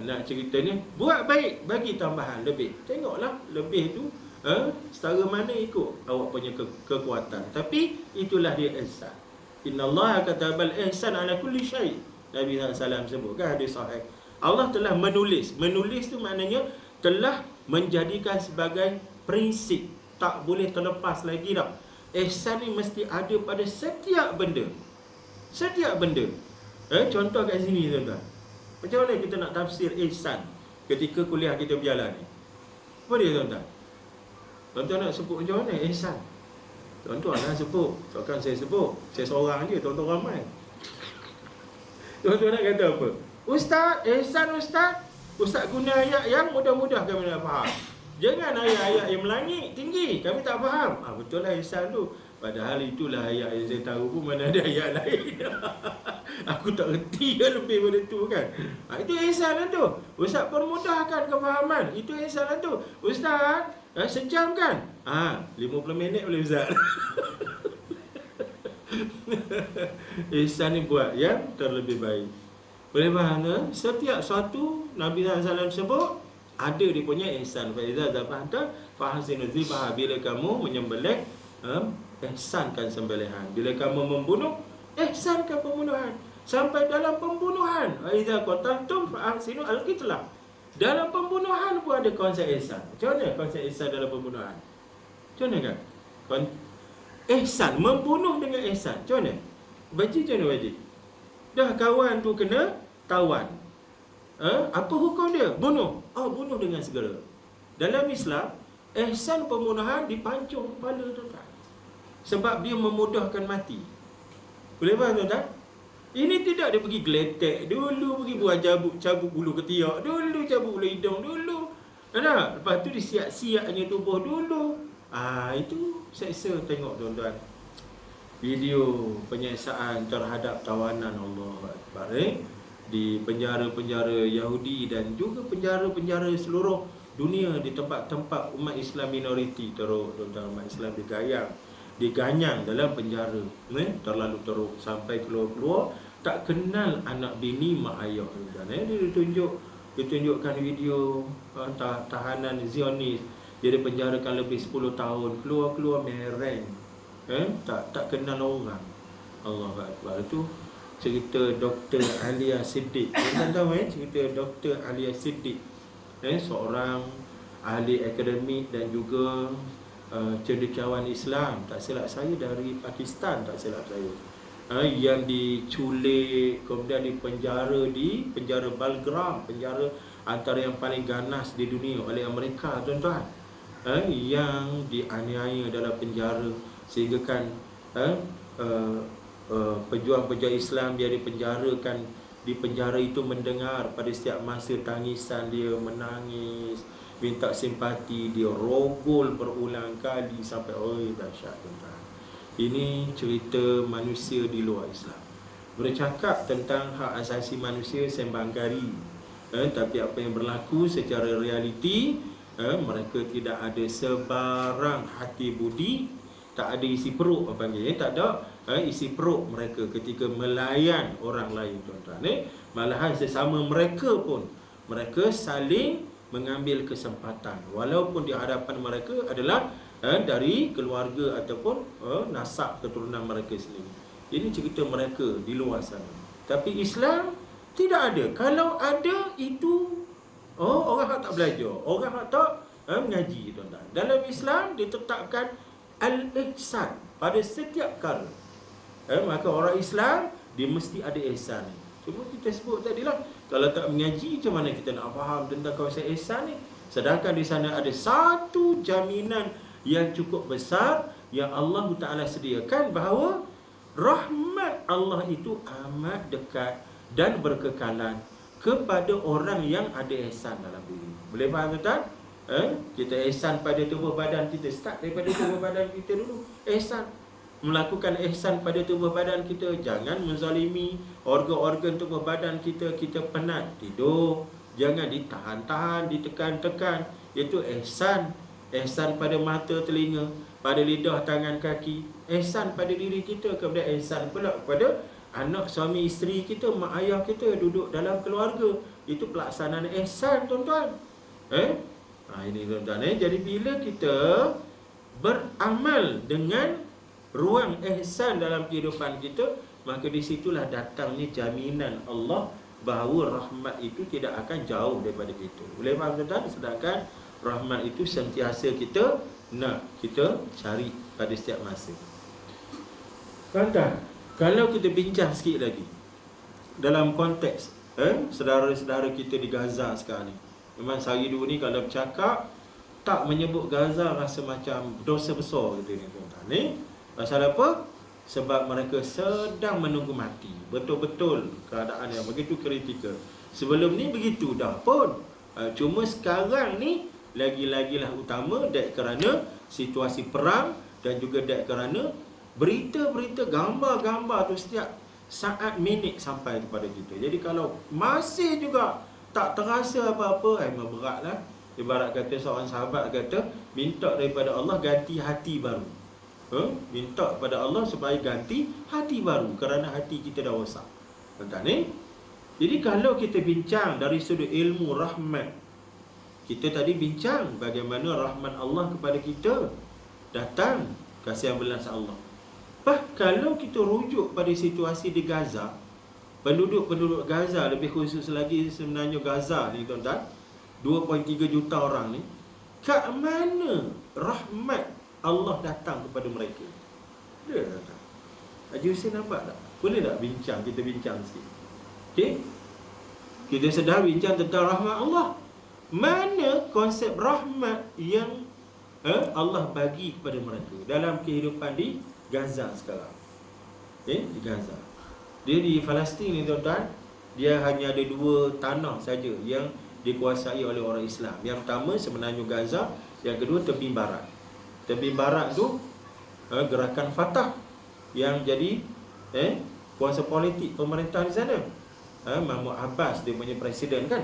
Nak cerita ni, buat baik, bagi tambahan lebih. Tengoklah lebih tu setara mana ikut awak punya kekuatan. Tapi itulah dia ihsan. Innallaha katabal ihsan ala kulli syai'. Nabi SAW sebut kan hadis sahih. Allah telah menulis. Menulis tu maknanya telah menjadikan sebagai prinsip, tak boleh terlepas lagi dah. Ihsan ni mesti ada pada setiap benda. Contoh kat sini tuan-tuan. Macam mana kita nak tafsir ihsan ketika kuliah kita berjalan ni? Apa dia tuan-tuan? Tuan-tuan nak sebut macam mana ihsan? Tuan-tuan lah sebut. Takkan saya sebut. Saya seorang je, tuan-tuan ramai. Tuan-tuan nak kata apa? Ustaz, ihsan Ustaz. Ustaz guna ayat yang mudah-mudah kami nak faham. Jangan ayat-ayat yang melangit tinggi, kami tak faham. Betul lah ihsan tu. Padahal itulah ayat yang saya tahu pun, mana ada ayat lain. Aku tak reti lebih pada tu kan. Itu ihsan lah tu. Ustaz permudahkan kefahaman. Itu ihsan lah tu. Ustaz, sejam kan? 50 minit boleh Ustaz. Ihsan ni buat yang terlebih baik. Boleh faham tak? Setiap suatu Nabi SAW sebut ada dia punya ihsan. Faiza zabahta fahsinu dzibha. Bila kamu menyembelih, ihsankan sembelihan. Bila kamu membunuh, ihsankan pembunuhan. Sampai dalam pembunuhan, faiza qataltum fahsinu al-qitlah. Dalam pembunuhan pun ada konsep ihsan. Macam mana konsep ihsan dalam pembunuhan? Macam mana kan? Ihsan, membunuh dengan ihsan. Macam mana? Baji macam mana baji? Dah kawan tu kena tawan. Apa hukum dia? Bunuh. Bunuh dengan segera. Dalam Islam, ihsan pembunuhan dipancung kepala tuan-tuan. Sebab dia memudahkan mati. Boleh faham tuan-tuan? Ini tidak dia pergi geletek dulu, pergi buat cabut bulu ketiak dulu, cabut bulu hidung dulu. Lepas tu disiap-siapnya tubuh dulu. Itu seksa tengok tuan-tuan. Video penyiksaan terhadap tawanan Allah Akbar di penjara-penjara Yahudi dan juga penjara-penjara seluruh dunia, di tempat-tempat umat Islam minoriti teruk tuan-tuan. Umat Islam diganyang dalam penjara terlalu teruk sampai keluar-keluar tak kenal anak bini mak ayah tuan-tuan. Dia ditunjukkan video tahanan Zionis. Dia dipenjarakan lebih 10 tahun, keluar-keluar mereng. Tak kenal orang. Allah Akbar. Itu cerita Dr. Alia Siddiq. Tuan tahu cerita Dr. Alia Siddiq. Seorang ahli akademik dan juga cendekiawan Islam, tak silap saya dari Pakistan, tak silap saya. yang diculik, kemudian dipenjara di penjara Belgram, penjara antara yang paling ganas di dunia oleh Amerika, tuan-tuan. Yang dianiaya dalam penjara, sehingga kan pejuang-pejuang Islam dia dipenjarakan, di penjara itu mendengar pada setiap masa tangisan dia, menangis, minta simpati, dia rogol berulang kali sampai dahsyat, tuan-tuan. Ini cerita manusia di luar Islam. Bercakap tentang hak asasi manusia sembang kari, tapi apa yang berlaku secara realiti, mereka tidak ada sebarang hati budi, tak ada isi perut, apa panggil, tak ada isi perut mereka ketika melayan orang lain, tuan-tuan. Malahan sesama mereka pun, mereka saling mengambil kesempatan, walaupun di hadapan mereka adalah dari keluarga ataupun nasab keturunan mereka sendiri. Ini cerita mereka di luar sana. Tapi Islam tidak ada. Kalau ada itu orang hak tak belajar, orang hak tak mengaji, tuan-tuan. Dalam Islam ditetapkan al-ihsan pada setiap perkara. Maka orang Islam dia mesti ada ihsan ni. Cuma kita sebut tadilah, kalau tak mengaji macam mana kita nak faham tentang kawasan ihsan ni? Sedangkan di sana ada satu jaminan yang cukup besar yang Allah Ta'ala sediakan, bahawa rahmat Allah itu amat dekat dan berkekalan kepada orang yang ada ihsan dalam diri. Boleh faham, tuan? Kita ihsan pada tubuh badan kita. Start daripada tubuh badan kita dulu. Ihsan, melakukan ihsan pada tubuh badan kita. Jangan menzalimi organ-organ tubuh badan kita. Kita penat tidur, jangan ditahan-tahan, ditekan-tekan. Itu ihsan. Ihsan pada mata, telinga, pada lidah, tangan, kaki. Ihsan pada diri kita. Kemudian ihsan pula kepada anak, suami, isteri kita, mak ayah kita, duduk dalam keluarga. Itu pelaksanaan ihsan, tuan-tuan. Ini, tuan-tuan. Jadi bila kita beramal dengan ruang ihsan dalam kehidupan kita, maka disitulah datangnya jaminan Allah bahawa rahmat itu tidak akan jauh daripada kita. Boleh faham, tuan-tuan? Sedangkan rahmat itu sentiasa kita nak kita cari pada setiap masa. Tuan-tuan, kalau kita bincang sikit lagi dalam konteks saudara-saudara kita di Gaza sekarang ni, memang sehari dua ni kalau bercakap tak menyebut Gaza rasa macam dosa besar gitu ni, tuan-tuan. Pasal apa? Sebab mereka sedang menunggu mati. Betul-betul keadaan yang begitu kritikal. Sebelum ni begitu dah pun. Cuma sekarang ni lagi-lagilah utama, dan kerana situasi perang, dan juga dan kerana berita-berita, gambar-gambar tu setiap saat minit sampai kepada kita. Jadi kalau masih juga tak terasa apa-apa, memang beratlah. Ibarat kata seorang sahabat kata, minta daripada Allah ganti hati baru. Minta kepada Allah supaya ganti hati baru, kerana hati kita dah rosak. Tuan-tuan ni. Jadi kalau kita bincang dari sudut ilmu rahmat, kita tadi bincang bagaimana rahmat Allah kepada kita datang, kasih belas Allah. Kalau kita rujuk pada situasi di Gaza, penduduk-penduduk Gaza, lebih khusus lagi sebenarnya Gaza ni, tuan-tuan, 2.3 juta orang ni, kat mana rahmat Allah datang kepada mereka? Dia datang. Haji Hussein nampak tak? Boleh tak bincang, kita bincang sikit? Okey? Kita sedang bincang tentang rahmat Allah. Mana konsep rahmat yang Allah bagi kepada mereka dalam kehidupan di Gaza sekarang? Di Gaza. Dia di Palestin ni, tuan-tuan, dia hanya ada dua tanah saja yang dikuasai oleh orang Islam. Yang pertama semenanjung Gaza, yang kedua tebing barat. Tebing barat tu gerakan Fatah yang jadi kuasa politik pemerintah di sana. Mahmud Abbas dia punya presiden kan.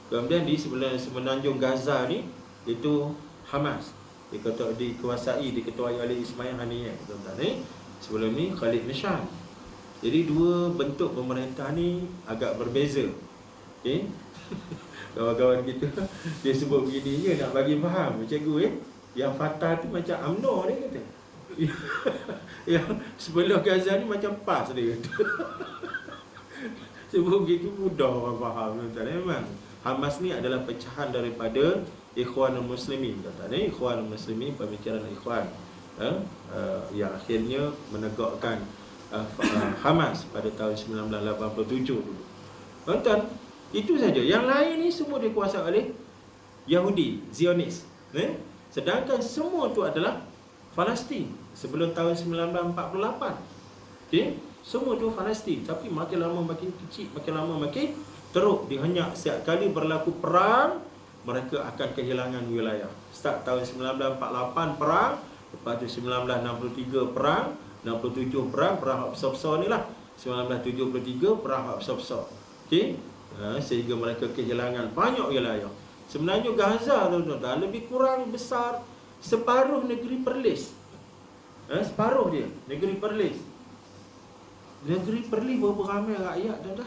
Kemudian di sebelah semenanjung Gaza ni itu Hamas, dikuasai, diketuai oleh Ismail Haniyeh, tuan-tuan. Sebelum ni Khalid Mashal. Jadi dua bentuk pemerintah ni agak berbeza. Okey. Kawan-kawan kita dia sebut begini je nak bagi faham cikgu yang Fatah tu macam UMNO dia kata. Yang sebelah Gaza ni macam PAS dia kata. Sebab begitu mudah orang faham, tuan-tuan. Memang Hamas ni adalah pecahan daripada Ikhwanul Muslimin, tuan-tuan. Ikhwanul Muslimin, pemikiran Ikhwan yang akhirnya menegakkan Hamas pada tahun 1987 dulu. Tuan-tuan, itu saja. Yang lain ni semua dikuasai oleh Yahudi, Zionis. Sedangkan semua tu adalah Palestin sebelum tahun 1948. Okey, semua tu Palestin, tapi makin lama makin kecil, makin lama makin teruk dihenyak. Setiap kali berlaku perang, mereka akan kehilangan wilayah. Start tahun 1948 perang, lepas tu 1963 perang, 67 perang besar-besar ni lah. 1973 perang besar-besar. Okey, sehingga mereka kehilangan banyak wilayah. Sebenarnya Gaza tuan-tuan lebih kurang besar separuh negeri Perlis. Separuh dia negeri Perlis. Negeri Perlis berapa ramai rakyat tuan-tuan?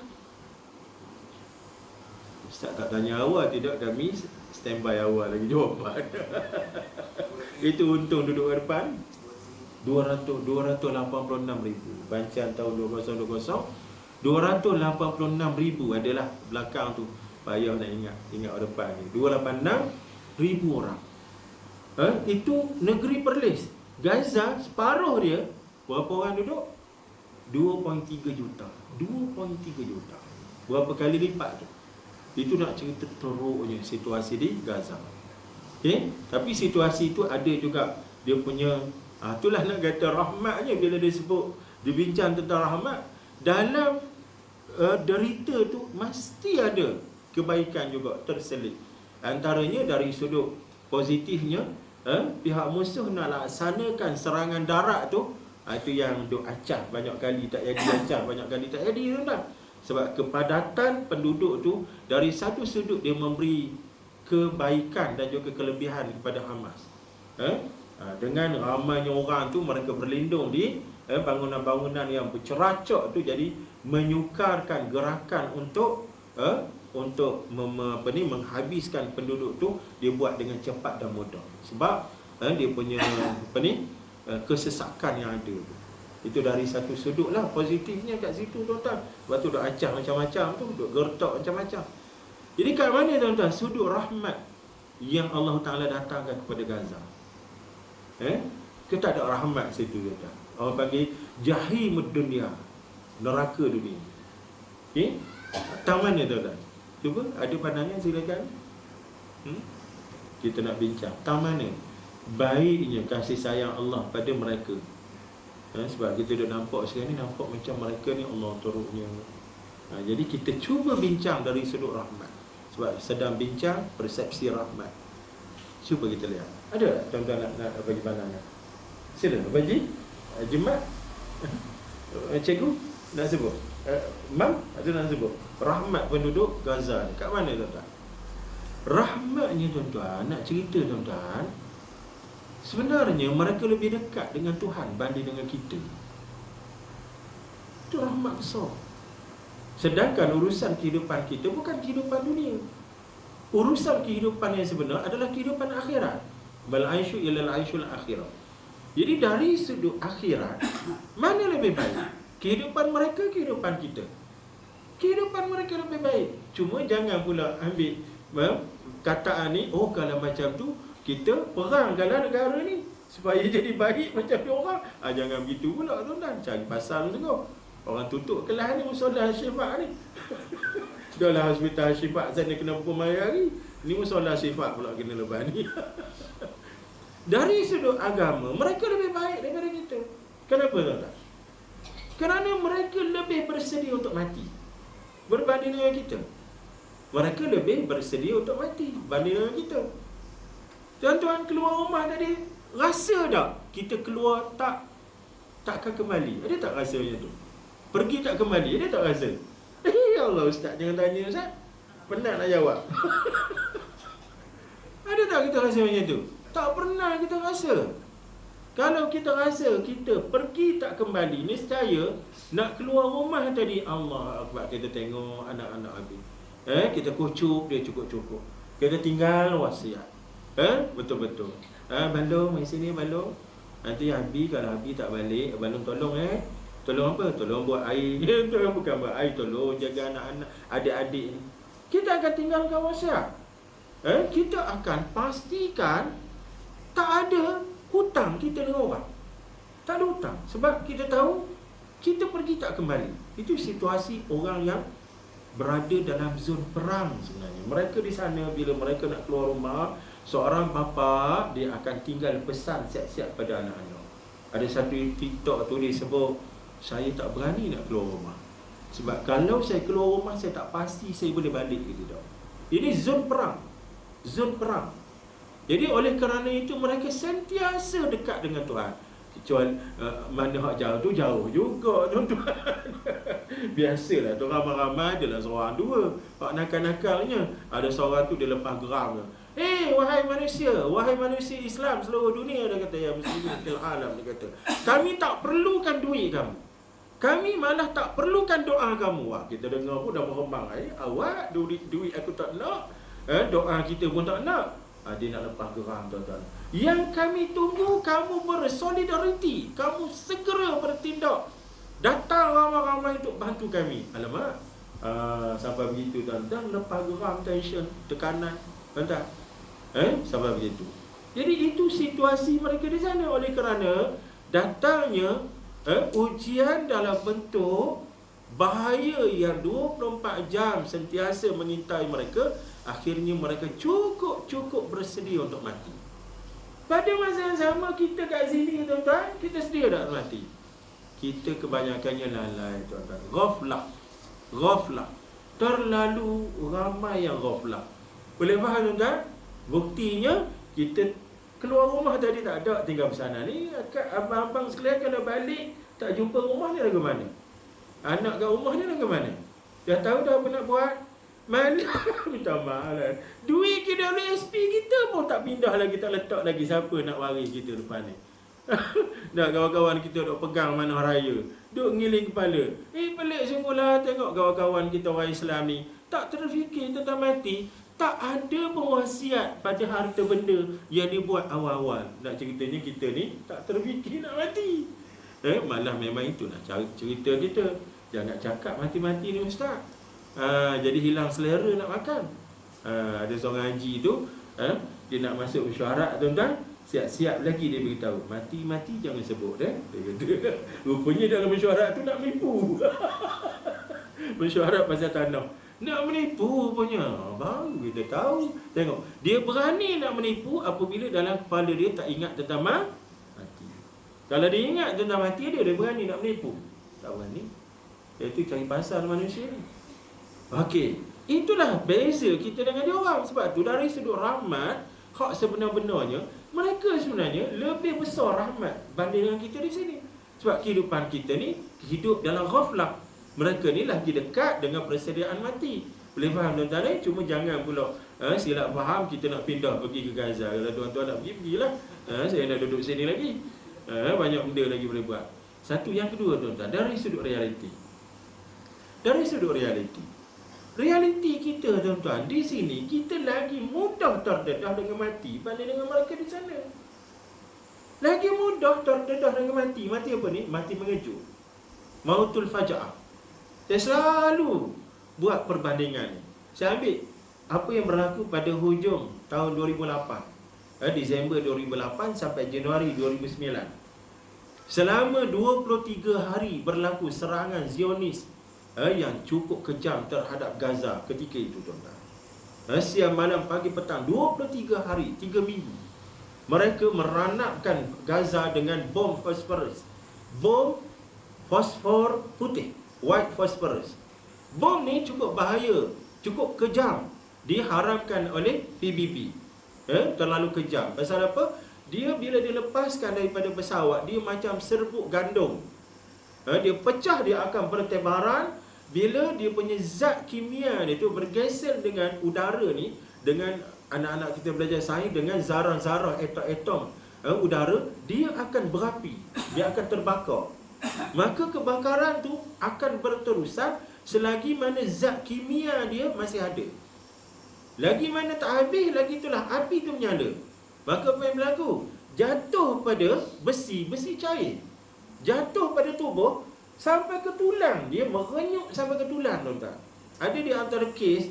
Ustaz tak tanya awal tidak, kami standby awal lagi jawapan. Itu untung duduk ke depan. 286,000 bancaan tahun 2020, 286,000 adalah belakang tu. Payah nak ingat ke depan ni. 286,000 orang. Itu negeri Perlis. Gaza separuh dia berapa orang duduk? 2.3 juta. 2.3 juta. Berapa kali lipat tu? Itu nak cerita teruknya situasi di Gaza. Okey, tapi situasi itu ada juga dia punya itulah nak kata rahmatnya bila dia sebut dibincang tentang rahmat. Dalam derita tu mesti ada kebaikan juga terselit. Antaranya dari sudut positifnya, pihak musuh nak laksanakan serangan darat tu, itu yang duk acah banyak kali tak jadi, acah banyak kali tak jadi tuan-tuan. Sebab kepadatan penduduk tu dari satu sudut dia memberi kebaikan dan juga kelebihan kepada Hamas. Dengan ramainya orang tu mereka berlindung di bangunan-bangunan yang berceracak tu, jadi menyukarkan gerakan untuk menghabiskan penduduk tu dia buat dengan cepat dan mudah. Sebab dia punya kesesakan yang ada tu. Itu dari satu sudut lah positifnya kat situ tuan-tuan. Lepas tu duk acah macam-macam tu, duk gertak macam-macam. Jadi kat mana tuan-tuan sudut rahmat yang Allah Ta'ala datangkan kepada Gaza? Kita ada rahmat situ tuan-tuan. Orang panggil jahimud dunia, neraka dunia. Okey? Tang mana tuan-tuan? Cuba ada pandangan silakan. Kita nak bincang. Tang mana baiknya kasih sayang Allah pada mereka? Sebab kita dah nampak sekarang ni, nampak macam mereka ni Allah teruknya. Jadi kita cuba bincang dari sudut rahmat. Sebab sedang bincang persepsi rahmat. Cuba kita lihat. Ada tuan-tuan nak bagi pandangan? Sila, Abang Haji, Jumat, Cikgu nak sebut, Mam ada nak sebut rahmat penduduk Gaza ni kat mana tuan-tuan? Rahmatnya tuan-tuan, nak cerita tuan-tuan, sebenarnya mereka lebih dekat dengan Tuhan banding dengan kita. Itu rahmat besar. Sedangkan urusan kehidupan kita bukan kehidupan dunia. Urusan kehidupan yang sebenar adalah kehidupan akhirat. Bal aisyu ilal aishul akhirah. Jadi dari sudut akhirat, mana lebih baik? Kehidupan mereka, kehidupan kita. Kehidupan mereka lebih baik. Cuma jangan pula ambil kataan ni, kalau macam tu kita perangkanlah negara ni supaya jadi baik macam dia orang. Jangan begitu pula tuan-tuan. Cari pasal juga. Orang tutup kelas ni, musolah Syifa ni. Dah lah hospital Syifa sana kena pukul hari. Ni musolah Syifa pula kena lepas ni. Dari sudut agama, mereka lebih baik daripada kita. Kenapa tuan-tuan? Kerana mereka lebih bersedia untuk mati berbanding dengan kita. Mereka lebih bersedia untuk mati berbanding dengan kita. Tuan-tuan keluar rumah tadi, rasa tak kita keluar takkan kembali? Ada tak rasa macam tu? Pergi tak kembali, ada tak rasa? Ya Allah Ustaz, jangan tanya Ustaz. Penat nak jawab. Ada tak kita rasa macam tu? Tak pernah kita rasa. Kalau kita rasa kita pergi tak kembali, nescaya nak keluar rumah tadi, Allah Akbar, kita tengok anak-anak habis. Kita kucuk, dia cukup-cukup. Kita tinggal wasiat. Betul-betul. Balong, mari sini balong. Nanti habis, kalau habis tak balik, balong tolong Tolong apa? Tolong buat air. Tolong bukan buat air, tolong jaga anak-anak, adik-adik ni. Kita akan tinggalkan wasiat. Kita akan pastikan tak ada hutang kita dengan orang. Tak ada hutang. Sebab kita tahu kita pergi tak kembali. Itu situasi orang yang berada dalam zon perang sebenarnya. Mereka di sana, bila mereka nak keluar rumah, seorang bapa dia akan tinggal pesan siap-siap pada anak-anak. Ada satu TikTok tu dia sebut, saya tak berani nak keluar rumah, sebab kalau saya keluar rumah, saya tak pasti saya boleh balik ke tidak. Ini zon perang. Zon perang. Jadi oleh kerana itu mereka sentiasa dekat dengan Tuhan. Kecuali mana hak jauh tu jauh juga tuan-tuan. Biasalah tu ramai-ramai adalah seorang dua. Hak nakal-nakalnya ada seorang tu dia lepas geram. Wahai manusia Islam seluruh dunia, dia kata, ya muslimin fil alam, dia kata, kami tak perlukan duit kamu. Kami malah tak perlukan doa kamu. Wah, kita dengar pun dah meremang. Awak duit aku tak nak. Doa kita pun tak nak. Dia nak lepas geram tuan-tuan. Yang kami tunggu kamu bersolidariti, kamu segera bertindak, datang ramai-ramai untuk bantu kami. Alamak, sampai begitu tuan-tuan, lepas geram, tension, tekanan, tuan-tuan. Sampai begitu. Jadi itu situasi mereka di sana. Oleh kerana datangnya ujian dalam bentuk bahaya yang 24 jam sentiasa mengintai mereka, akhirnya mereka cukup bersedia untuk mati. Pada masa yang sama, kita kat sini tuan-tuan, kita sedia tak mati? Kita kebanyakannya lalai tuan-tuan. Ghaflah. Terlalu ramai yang ghaflah. Boleh faham tuan-tuan? Buktinya, kita keluar rumah tadi tak ada, tinggal bersana ni. Abang-abang sekalian kalau balik, tak jumpa rumah ni lagu mana? Anak kat rumah ni lagu mana? Dah tahu dah apa nak buat? Mana? Minta maaf lah. Duit KWSP kita pun tak pindah lagi, tak letak lagi. Siapa nak waris kita depan ni? Dah kawan-kawan kita duk pegang mana raya, duk ngiling kepala. Pelik sungguh lah tengok kawan-kawan kita orang Islam ni tak terfikir tentang mati. Tak ada pewasiat pada harta benda yang dibuat awal-awal. Nak ceritanya kita ni tak terfikir nak mati. Malah memang itulah cerita kita. Jangan cakap mati-mati ni ustaz. Jadi hilang selera nak makan. Ada seorang haji tu, dia nak masuk mesyuarat tuan-tuan, siap-siap lagi dia beritahu, mati-mati jangan sebut dia kata. Rupanya dalam mesyuarat tu nak menipu. Mesyuarat pasal tanah, nak menipu rupanya. Baru kita tahu. Tengok, dia berani nak menipu apabila dalam kepala dia tak ingat tentang mati. Kalau dia ingat tentang mati dia berani nak menipu. Tak berani. Itu cari pasal manusia ni. Okey, itulah beza kita dengan dia orang. Sebab tu dari sudut rahmat, hak sebenar-benarnya, mereka sebenarnya lebih besar rahmat banding dengan kita di sini. Sebab kehidupan kita ni hidup dalam ghaflah. Mereka ni lagi dekat dengan persediaan mati. Boleh faham tuan-tuan? Cuma jangan pula silap faham kita nak pindah pergi ke Gaza. Kalau tuan-tuan nak pergilah. Saya nak duduk sini lagi. Banyak benda lagi boleh buat. Satu, yang kedua tuan-tuan, dari sudut realiti. Dari sudut realiti kita tuan-tuan, di sini kita lagi mudah terdedah dengan mati banding dengan mereka di sana. Lagi mudah terdedah dengan mati. Mati apa ni? Mati mengejut. Mautul faja'ah. Saya selalu buat perbandingan ni. Saya ambil apa yang berlaku pada hujung tahun 2008. Disember 2008 sampai Januari 2009. Selama 23 hari berlaku serangan Zionis yang cukup kejam terhadap Gaza ketika itu tuan-tuan. Siang malam pagi petang, 23 hari, 3 minggu. Mereka meranapkan Gaza dengan bom phosphorus. Bom fosfor putih, white phosphorus. Bom ni cukup bahaya, cukup kejam. Diharamkan oleh PBB. Terlalu kejam. Pasal apa? Dia bila dilepaskan daripada pesawat, dia macam serbuk gandum. Dia pecah, dia akan bertebaran. Bila dia punya zat kimia dia tu bergeser dengan udara ni, dengan anak-anak kita belajar sains, dengan zarah-zarah atom udara, dia akan berapi, dia akan terbakar. Maka kebakaran tu akan berterusan selagi mana zat kimia dia masih ada. Lagi mana tak habis, lagi itulah api tu menyala. Maka apa yang berlaku? Jatuh pada besi cair, jatuh pada tubuh sampai ke tulang. Dia merenyuk sampai ke tulang tuan-tuan. Ada di antara kes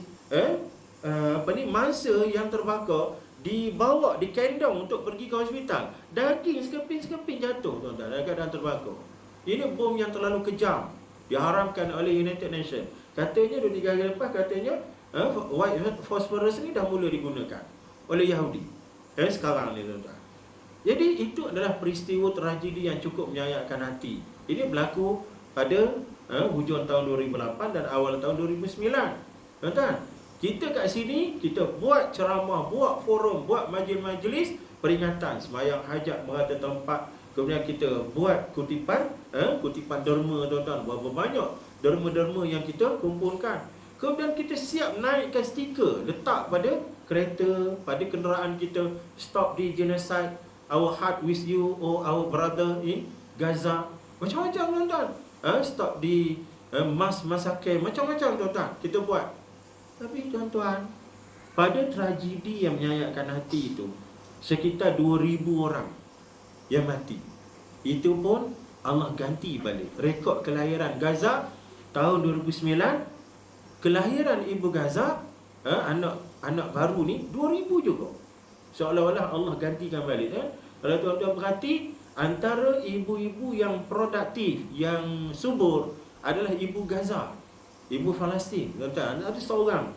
mangsa yang terbakar dibawa, dikendong untuk pergi ke hospital. Daging sekeping-sekeping jatuh tuan-tuan dalam keadaan terbakar. Ini bom yang terlalu kejam, diharamkan oleh United Nations. Katanya 2-3 hari lepas, katanya white phosphorus ni dah mula digunakan oleh Yahudi. Sekarang ni tuan-tuan. Jadi itu adalah peristiwa tragedi yang cukup menyayatkan hati. Ini berlaku pada hujung tahun 2008 dan awal tahun 2009. Tuan-tuan, kita kat sini, kita buat ceramah, buat forum, buat majlis-majlis peringatan sembahyang hajat merata tempat. Kemudian kita buat kutipan derma, tuan-tuan. Berapa banyak derma-derma yang kita kumpulkan. Kemudian kita siap naikkan stiker, letak pada kereta, pada kenderaan kita, stop the genocide, our heart with you, or our brother in Gaza. Macam-macam, tuan-tuan. Stop the mass massacre, macam-macam, tuan-tuan, kita buat. Tapi tuan-tuan, pada tragedi yang menyayatkan hati itu, sekitar 2,000 orang yang mati. Itu pun Allah ganti balik. Rekod kelahiran Gaza tahun 2009, kelahiran ibu Gaza, anak baru ni 2,000 juga. Seolah-olah Allah gantikan balik. Kalau tuan-tuan perhati, antara ibu-ibu yang produktif, yang subur adalah ibu Gaza, ibu Palestin. Tuan-tuan, ada seorang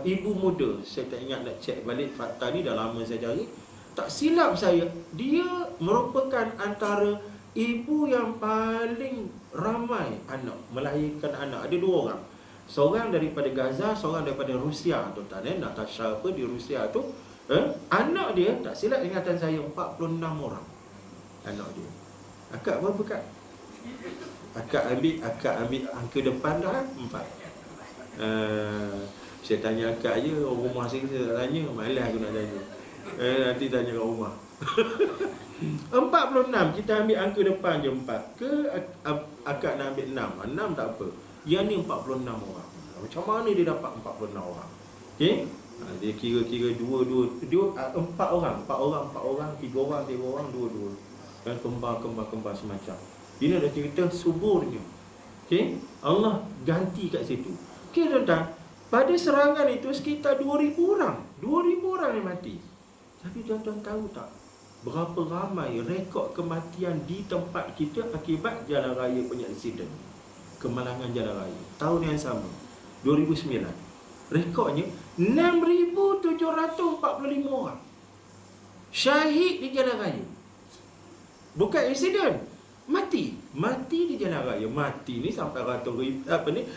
ibu muda, saya tak ingat nak cek balik fakta ni, dah lama saya cari. Tak silap saya, dia merupakan antara ibu yang paling ramai anak, melahirkan anak. Ada 2 orang. Seorang daripada Gaza, seorang daripada Rusia, tuan-tuan. Natasha apa di Rusia tu. Anak dia, tak silap ingatan saya, 46 orang anak dia. Akak berapa, Kak? Akak ambil angka depan dah, 4. Saya tanya akak je, orang rumah saya tak tanya, malas aku nak tanya. Nanti tanya kat rumah. 46, kita ambil angka depan je 4. Ke akak nak ambil 6? 6 tak apa. Yang ni 46 orang. Macam mana dia dapat 46 orang? Okey? Dia kira-kira 4 orang, 3 orang, 2. Dan kembar semacam. Ini dah cerita suburnya. Okey? Allah ganti kat situ. Okey, tuan-tuan. Pada serangan itu sekitar 2,000 orang. 2,000 orang yang mati. Tapi tuan-tuan tahu tak berapa ramai rekod kematian di tempat kita akibat jalan raya punya insiden? Kemalangan jalan raya tahun yang sama, 2009. Rekodnya 6,745 orang syahid di jalan raya. Bukan insiden, mati di jalan raya. Mati ni sampai ratus ribu,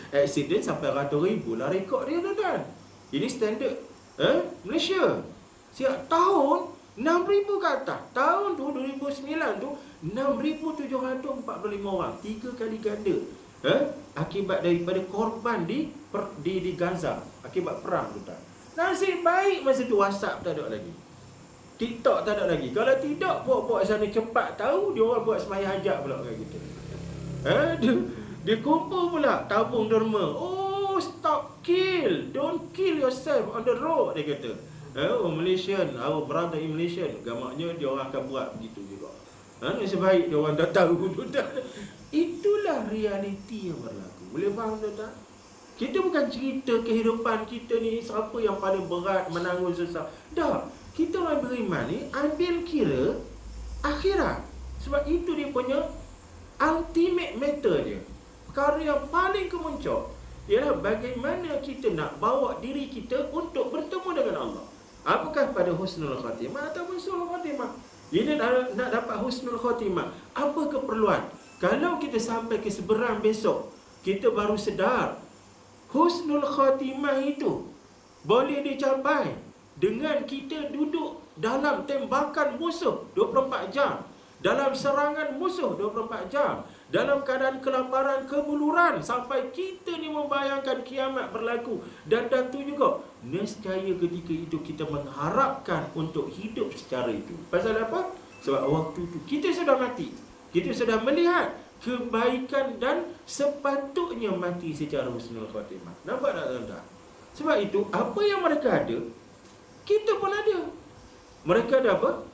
accident sampai ratus ribu lah rekod dia, tuan-tuan. Ini standard Malaysia. Siap tahun 6,000 ke atas. Tahun tu 2009 tu 6,745 orang, 3 kali ganda. Akibat daripada korban di Gaza akibat perang, tuan-tuan. Nasib baik masa tu WhatsApp tak ada lagi, TikTok tak ada lagi. Kalau tidak, buat sana cepat tahu, dia orang buat sembahyang hajat pula kat kita. Dia kumpul pula tabung derma. Oh, stop kill, don't kill yourself on the road, dia kata. Malaysian, our brother in Malaysia, gamaknya dia orang akan buat begitu juga. Nasib baik dia orang dah tahu, tuan-tuan. Itulah realiti yang berlaku. Boleh faham, tuan-tuan? Kita bukan cerita kehidupan kita ni siapa yang paling berat menanggung susah. Dah, kita orang beriman ni ambil kira akhirat. Sebab itu dia punya ultimate matter dia. Perkara yang paling kemuncak ialah bagaimana kita nak bawa diri kita untuk bertemu dengan Allah. Apakah pada husnul khatimah atau husnul khatimah? Ini nak dapat husnul khatimah, apa keperluan? Kalau kita sampai ke seberang besok, kita baru sedar husnul khatimah itu boleh dicapai dengan kita duduk dalam tembakan musuh 24 jam, dalam serangan musuh 24 jam, dalam keadaan kelaparan, kebuluran, sampai kita ni membayangkan kiamat berlaku. Dan tu juga, nescaya ketika itu kita mengharapkan untuk hidup secara itu. Pasal apa? Sebab waktu itu kita sudah mati. Kita sudah melihat kebaikan dan sepatutnya mati secara husnul khatimah. Nampak tak, tuan-tuan? Sebab itu, apa yang mereka ada, kita pun ada. Mereka ada apa?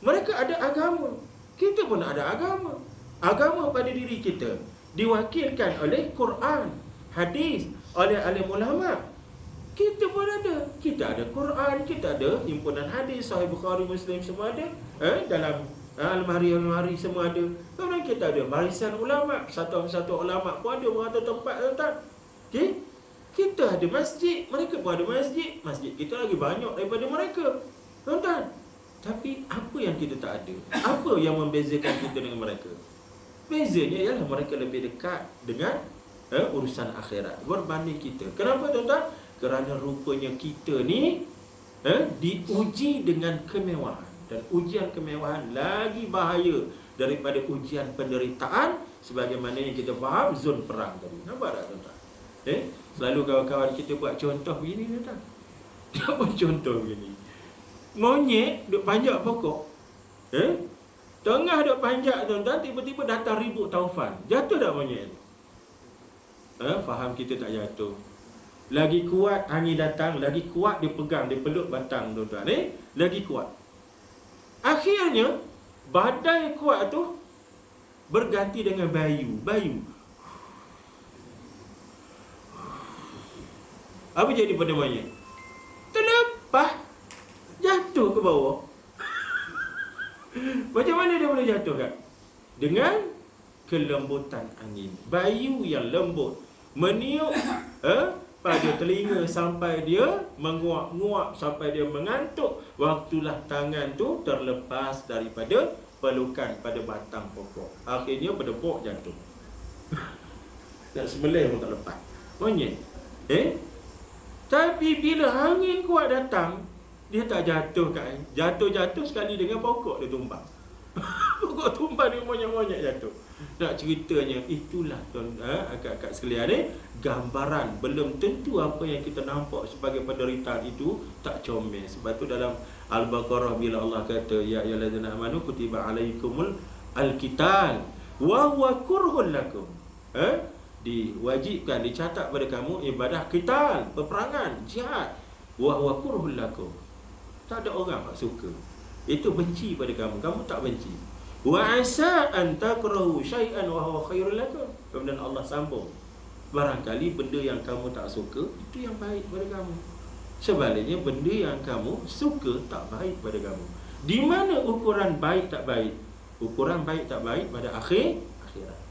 Mereka ada agama. Kita pun ada agama. Agama pada diri kita diwakilkan oleh Quran, hadis, oleh alim ulama. Kita pun ada. Kita ada Quran, kita ada himpunan hadis, Sahih Bukhari, Muslim, semua ada. Dalam Almari-almari semua ada. Kemudian kita ada barisan ulama, satu ulama pun ada berada tempat, tuan-tuan. Okey? Kita ada masjid, mereka pun ada masjid. Masjid kita lagi banyak daripada mereka, tuan-tuan. Tapi apa yang kita tak ada? Apa yang membezakan kita dengan mereka? Bezanya ialah mereka lebih dekat dengan urusan akhirat berbanding kita. Kenapa, tuan-tuan? Kerana rupanya kita ni diuji dengan kemewahan. Dan ujian kemewahan lagi bahaya daripada ujian penderitaan, sebagaimana yang kita faham zon perang tadi. Nampak tak, tuan-tuan? Selalu kawan-kawan kita buat contoh begini, tuan-tuan. Dia buat contoh begini. Monyet duk panjat pokok. Tengah duk panjat, tuan-tuan, tiba-tiba datang ribut taufan. Jatuh tak monyet? Faham kita tak jatuh. Lagi kuat angin datang, lagi kuat dia pegang, dia peluk batang, tuan-tuan. Lagi kuat. Akhirnya badai kuat tu berganti dengan bayu. Apa jadi pada monyet? Terlepas, jatuh ke bawah. Macam mana dia boleh jatuh, kan? Dengan kelembutan angin. Bayu yang lembut meniup pada telinga sampai dia menguap-nguap, sampai dia mengantuk. Waktulah tangan tu terlepas daripada pelukan pada batang pokok. Akhirnya berdebok jatuh. Nak sembelih pun tak lepas. Monyet. Tapi bila angin kuat datang, dia tak jatuh kat air. Jatuh sekali dengan pokok dia tumbang. Pokok tumbang dengan monyet-monyet jatuh. Nak ceritanya, itulah akak-akak sekalian, gambaran. Belum tentu apa yang kita nampak sebagai penderitaan itu tak comel. Sebab tu dalam Al-Baqarah bila Allah kata, ya ayyuhallazina amanu kutiba alaikumul alqital wa huwa kurhun lakum. Diwajibkan, dicatat pada kamu ibadah qital, peperangan, jihad. Wa huwa kurhun lakum. Tak ada orang tak suka. Itu benci pada kamu, kamu tak benci. Wa asa an takrahu syai'an wa huwa khairul lakum. Kemudian Allah sambung, barangkali benda yang kamu tak suka itu yang baik pada kamu. Sebaliknya benda yang kamu suka tak baik pada kamu. Di mana ukuran baik tak baik? Ukuran baik tak baik pada akhirat,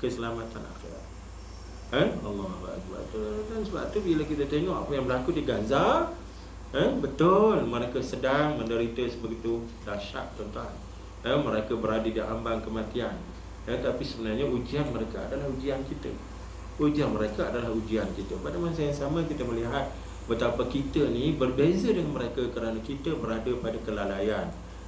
keselamatan akhirat. Allahu akbar. Dan sebab tu bila kita tengok apa yang berlaku di Gaza, betul mereka sedang menderita sebegitu dahsyat, tuan-tuan. Mereka berada di ambang kematian. Tapi sebenarnya ujian mereka adalah ujian kita. Ujian mereka adalah ujian kita. Pada masa yang sama kita melihat betapa kita ni berbeza dengan mereka kerana kita berada pada kelalaian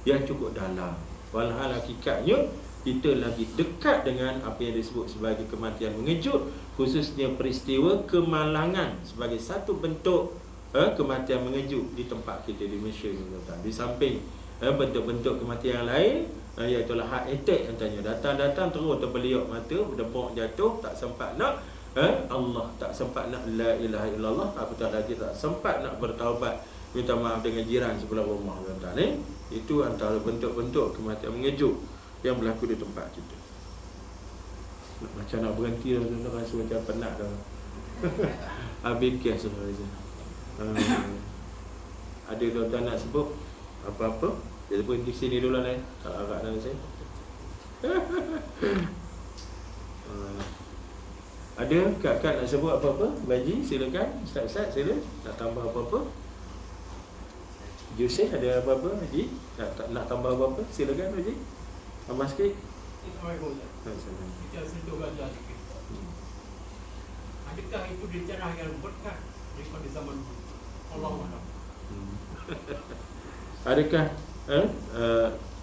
yang cukup dalam. Walhal hakikatnya kita lagi dekat dengan apa yang disebut sebagai kematian mengejut, khususnya peristiwa kemalangan sebagai satu bentuk kematian mengejut di tempat kita di Malaysia ni, tuan-tuan. Di samping bentuk-bentuk kematian yang lain, iaitu heart attack contohnya, datang terus terbeliak mata, berdepok jatuh, tak sempat nak Allah, tak sempat nak la ilaha illallah, apatah lagi tak sempat nak bertaubat, minta maaf dengan jiran sebelah rumah, tuan-tuan. Itu antara bentuk-bentuk kematian mengejut yang berlaku di tempat kita. Macam nak berhenti dah, tuan-tuan, rasa macam penat dah. Habis kes saja. Ada tuan-tuan nak sebut apa-apa? Dia berhenti sini dulu lah, tak agak dalam saya. Ada kak-kak nak sebut apa-apa? Baji, silakan. Ustaz-ustaz, sila. Nak tambah apa-apa? Yusuf, ada apa-apa? Haji, nak tambah apa-apa? Silakan, Haji. Tambah sikit. Kita sentuh Gaza sikit. Adakah itu di tanah yang berkah daripada zaman Allah? Adakah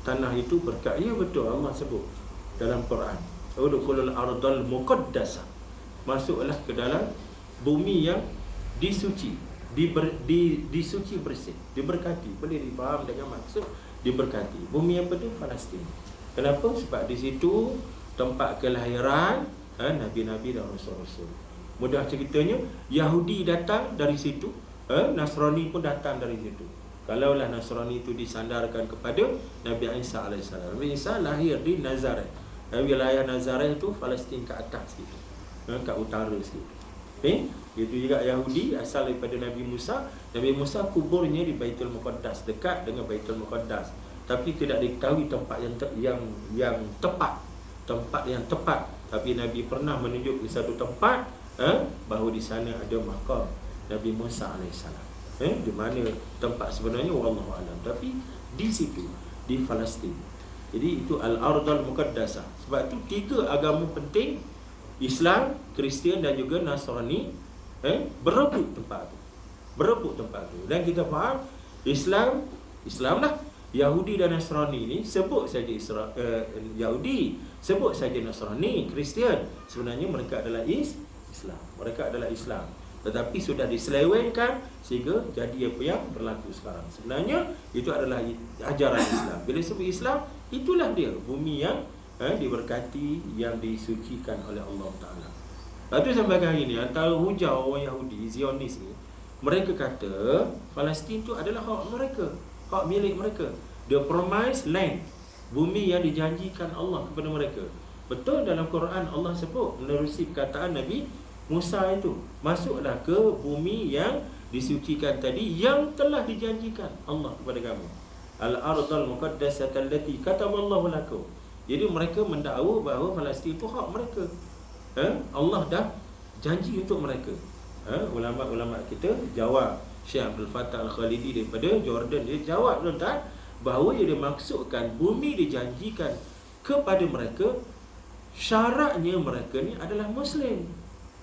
tanah itu berkat? Ya, betul, Allah sebut dalam Quran, udkhulul ardal muqaddasah, masuklah ke dalam bumi yang disuci, disuci bersih, diberkati. Boleh difaham dengan maksud diberkati. Bumi apa tu? Palestin. Kenapa? Sebab di situ tempat kelahiran nabi-nabi dan rasul-rasul. Mudah ceritanya, Yahudi datang dari situ, Nasrani pun datang dari situ. Kalaulah Nasrani itu disandarkan kepada Nabi Isa AS. Nabi Isa lahir di Nazareth. Wilayah Nazareth itu Palestin ke atas sikit, kat utara sikit. Itu juga Yahudi asal daripada Nabi Musa. Nabi Musa kuburnya di Baitul Muqaddas, dekat dengan Baitul Muqaddas. tapi tidak diketahui tempat yang tepat, tempat yang tepat. Tapi Nabi pernah menunjuk di satu tempat, bahawa di sana ada makam Nabi Musa alaihissalam. Di mana tempat sebenarnya wallahu alam, tapi di situ, di Palestin. Jadi itu al-ardul muqaddasah. Sebab itu 3 agama penting, Islam, Kristian dan juga Nasrani, berebut tempat tu. Berebut tempat tu. Dan kita faham Islam lah. Yahudi dan Nasrani ni sebut saja Yahudi, sebut saja Nasrani, Kristian, sebenarnya mereka adalah Islam. Mereka adalah Islam. Tetapi sudah diselewengkan sehingga jadi apa yang berlaku sekarang. Sebenarnya itu adalah ajaran Islam. Bila sebut Islam, itulah dia bumi yang diberkati, yang disucikan oleh Allah Ta'ala. Lepas tu sampai hari ni antara hujah orang Yahudi, Zionis ni, mereka kata Palestin tu adalah hak mereka, hak milik mereka. The promised land, bumi yang dijanjikan Allah kepada mereka. Betul dalam Quran Allah sebut menerusi perkataan Nabi Musa itu, masuklah ke bumi yang disucikan tadi yang telah dijanjikan Allah kepada kamu. Al-ardul muqaddasah allati kataballahu lakum. Jadi mereka mendakwa bahawa Palestin itu hak mereka. Allah dah janji untuk mereka. Ulama-ulama kita jawab, Syekh Abdul Fattah Al-Khalidi daripada Jordan, dia jawab tuan-tuan bahawa ia dimaksudkan bumi dijanjikan kepada mereka, syaratnya mereka ni adalah Muslim.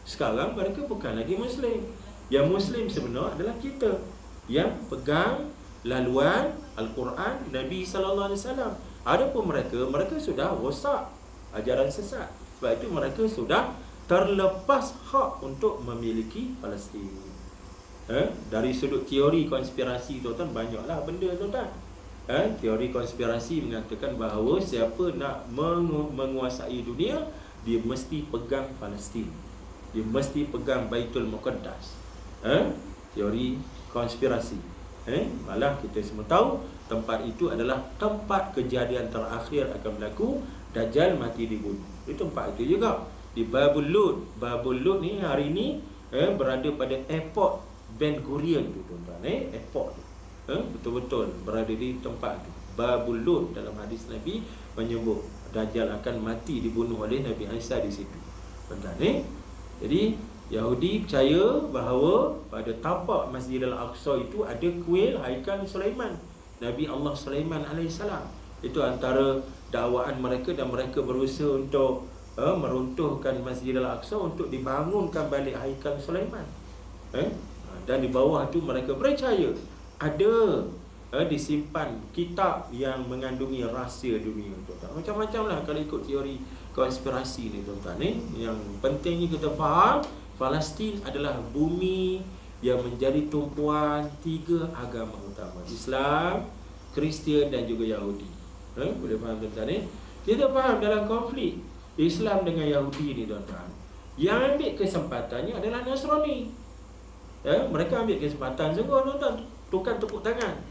Sekarang mereka bukan lagi Muslim. Yang Muslim sebenar adalah kita yang pegang laluan Al-Quran Nabi SAW. Adapun mereka sudah rosak, ajaran sesat. Sebab itu mereka sudah terlepas hak untuk memiliki Palestin. Dari sudut teori konspirasi tuan-tuan, banyaklah benda tuan-tuan. Teori konspirasi mengatakan bahawa siapa nak menguasai dunia, dia mesti pegang Palestin, dia mesti pegang Baitul Muqaddas. Teori konspirasi. Malah kita semua tahu tempat itu adalah tempat kejadian terakhir akan berlaku, Dajjal mati dibunuh. Itu tempat itu juga di Babul Lud. Babul Lud ni hari ni berada pada airport Ben Gurion tu tuan-tuan. Airport tu betul-betul berada di tempat tu. Babul Lud, dalam hadis Nabi menyebut Dajjal akan mati dibunuh oleh Nabi Isa di situ. Tuan-tuan. Jadi Yahudi percaya bahawa pada tapak Masjid Al-Aqsa itu ada kuil Haikal Sulaiman, Nabi Allah Sulaiman alaihissalam. Itu antara dakwaan mereka, dan mereka berusaha untuk meruntuhkan Masjid Al-Aqsa untuk dibangunkan balik Haikal Sulaiman. Dan di bawah itu mereka percaya ada disimpan kitab yang mengandungi rahsia dunia, tuan-tuan. Macam-macam lah kalau ikut teori konspirasi ni, tuan-tuan. Yang pentingnya kita faham Palestin adalah bumi yang menjadi tumpuan 3 agama utama, Islam, Kristian dan juga Yahudi. Boleh faham tuan-tuan? Kita faham dalam konflik Islam dengan Yahudi ni, tuan-tuan, yang ambil kesempatannya adalah Nasrani. Mereka ambil kesempatan sungguh, tuan-tuan. Tukar tepuk tangan,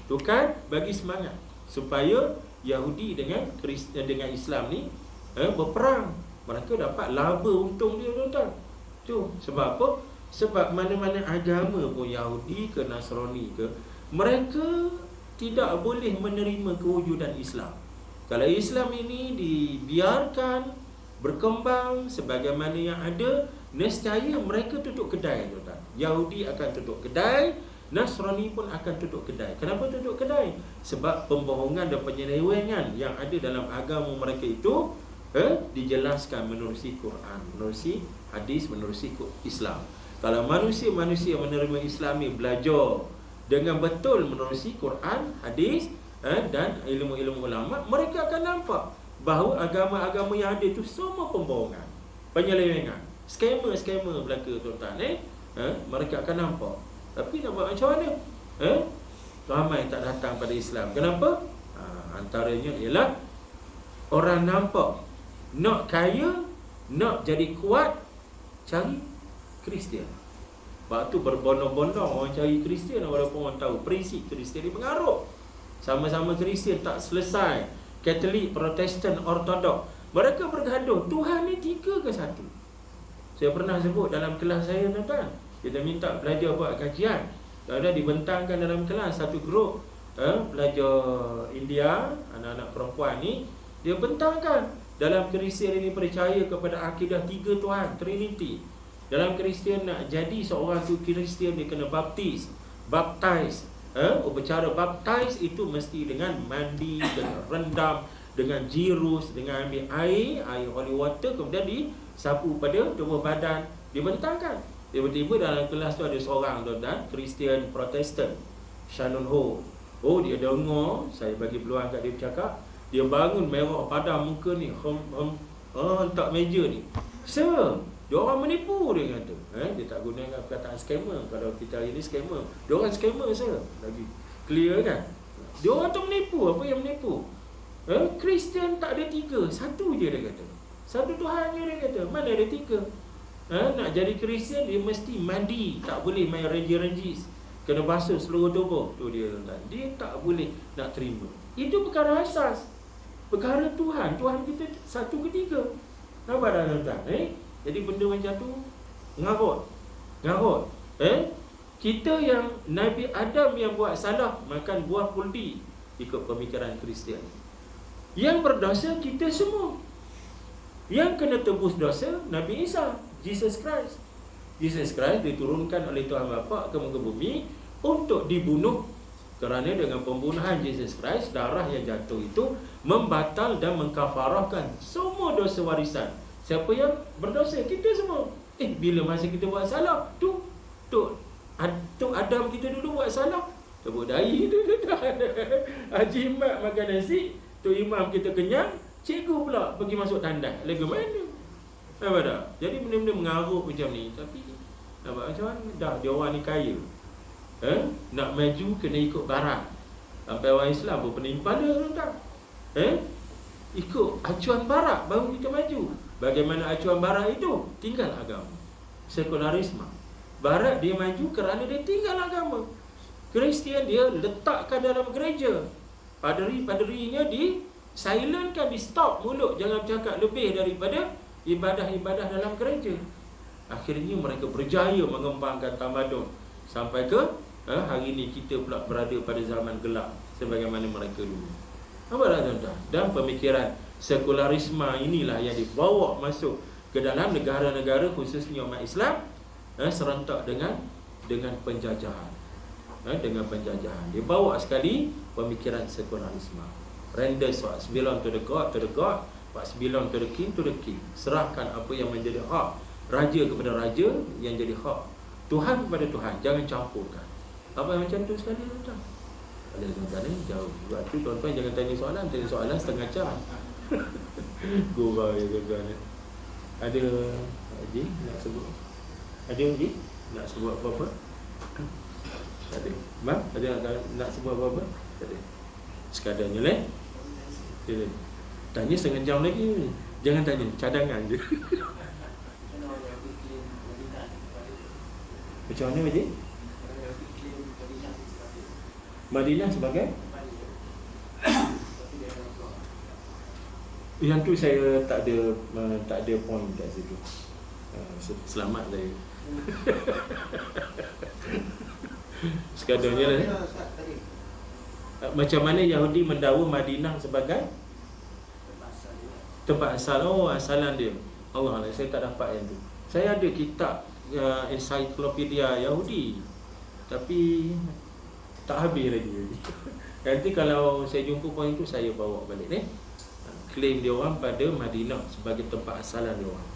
tukar bagi semangat supaya Yahudi dengan Islam ni berperang. Mereka dapat laba untung dia, tuan-tuan. Sebab apa? Sebab mana-mana agama pun, Yahudi ke Nasrani ke, mereka tidak boleh menerima kewujudan Islam. Kalau Islam ini dibiarkan berkembang sebagaimana yang ada, nescaya mereka tutup kedai, tuan-tuan. Yahudi akan tutup kedai, Nasrani pun akan tutup kedai. Kenapa tutup kedai? Sebab pembohongan dan penyelewengan yang ada dalam agama mereka itu dijelaskan menerusi Quran, menerusi hadis, menerusi Islam. Kalau manusia-manusia yang menerima Islam ni belajar dengan betul menerusi Quran, hadis dan ilmu-ilmu ulama, mereka akan nampak bahawa agama-agama yang ada itu semua pembohongan, penyelewengan, skema-skema belaka, tuan-tuan. Mereka akan nampak. Tapi nak buat macam mana? Ramai tak datang pada Islam. Kenapa? Antaranya ialah orang nampak nak kaya, nak jadi kuat, cari Kristian. Waktu berbondong-bondong orang cari Kristian, walaupun orang tahu prinsip Kristian ni mengarut. Sama-sama Kristian tak selesai. Katolik, Protestan, Ortodok, mereka bergaduh. Tuhan ni 3 ke 1? Saya pernah sebut dalam kelas saya, tuan-tuan. Kita minta belajar buat kajian. Ada dibentangkan dalam kelas satu grup pelajar India, anak-anak perempuan ni, dia bentangkan dalam Kristian ini percaya kepada akidah 3 Tuhan, Trinity. Dalam Kristian nak jadi seorang tu Kristian, dia kena baptize. Upacara baptize itu mesti dengan mandi, dengan rendam, dengan jirus, dengan ambil air holy water, kemudian disapu pada tubuh badan. Dia bentangkan. Tiba-tiba dalam kelas tu ada seorang tuan-tuan, Kristian Protestan, Shannon Ho. Dia dengar, saya bagi peluang kat dia bercakap. Dia bangun merah padam muka ni, hentak meja ni. Sir, dia orang menipu, dia kata. Dia tak gunakan perkataan scammer. Kalau kita hari ni scammer, dia orang scammer, sir. Lagi clear kan? Dia orang tu menipu. Apa yang menipu? Kristian tak ada 3, satu je dia kata. Satu Tuhan je dia kata. Mana ada 3? Nak jadi Kristian dia mesti mandi, tak boleh main renji-renjis, kena basuh seluruh tubuh. Tu dia tuan. Dia tak boleh nak terima. Itu perkara asas. Perkara Tuhan kita satu ketiga. Nampak dah tuan-tuan? Jadi benda macam tu ngarut. Kita yang Nabi Adam yang buat salah makan buah kuldi ikut pemikiran Kristian. Yang berdosa kita semua. Yang kena tebus dosa Nabi Isa, Jesus Christ. Jesus Christ diturunkan oleh Tuhan Bapa ke muka bumi untuk dibunuh, kerana dengan pembunuhan Jesus Christ, darah yang jatuh itu membatal dan mengkafarahkan semua dosa warisan. Siapa yang berdosa? Kita semua. Bila masa kita buat salah, tu Adam kita dulu buat salah, tepuk dahi tu tak ada. Haji Mat makan nasi, tu imam kita kenyang, cikgu pula pergi masuk tandas. Lagu mana? Nampak tak? Jadi benda-benda mengarut macam ni. Tapi nampak macam mana? Dah dia orang ni kaya. Nak maju kena ikut barat. Sampai orang Islam pun penimpala tak? Ikut acuan barat baru kita maju. Bagaimana acuan barat itu? Tinggal agama. Sekularisme. Barat dia maju kerana dia tinggal agama. Kristian dia letakkan dalam gereja. Paderi-paderinya silentkan, di stop mulut, jangan bercakap lebih daripada ibadah-ibadah dalam gereja. Akhirnya mereka berjaya mengembangkan tamadun sampai ke hari ini kita pula berada pada zaman gelap sebagaimana mereka dulu. Apa dah tuan-tuan? Dan pemikiran sekularisme inilah yang dibawa masuk ke dalam negara-negara khususnya umat Islam serentak dengan penjajahan. Dengan penjajahan dibawa sekali pemikiran sekularisme. Render what belong to the God, what belong to the king, serahkan apa yang menjadi hak raja kepada raja, yang jadi hak Tuhan kepada Tuhan. Jangan campurkan. Apa yang macam tu sekali tuan-tuan? Ada tuan-tuan ni jauh. Sebab tu tuan-tuan jangan tanya soalan setengah jam. Gurau ya tuan-tuan. Ada Haji nak sebut? Ada Haji nak sebut apa-apa? Tak ada. Bang, ada nak sebut apa-apa? Tak ada. Sekadarnya lah. Tanya setengah jam lagi. Jangan tanya, cadangan je. Macam mana Haji? Madinah sebagai? Yang tu saya tak ada point kat situ. Selamat saya. Sekadarnya lah. Macam mana Yahudi mendakwa Madinah sebagai tempat asal? Asalan dia. Allah, saya tak dapat yang tu. Saya ada kitab ensiklopedia Yahudi, tapi tak habis lagi. Nanti kalau saya jumpa poin tu, saya bawa balik ni. Klaim dia orang pada Madinah sebagai tempat asalan dia orang.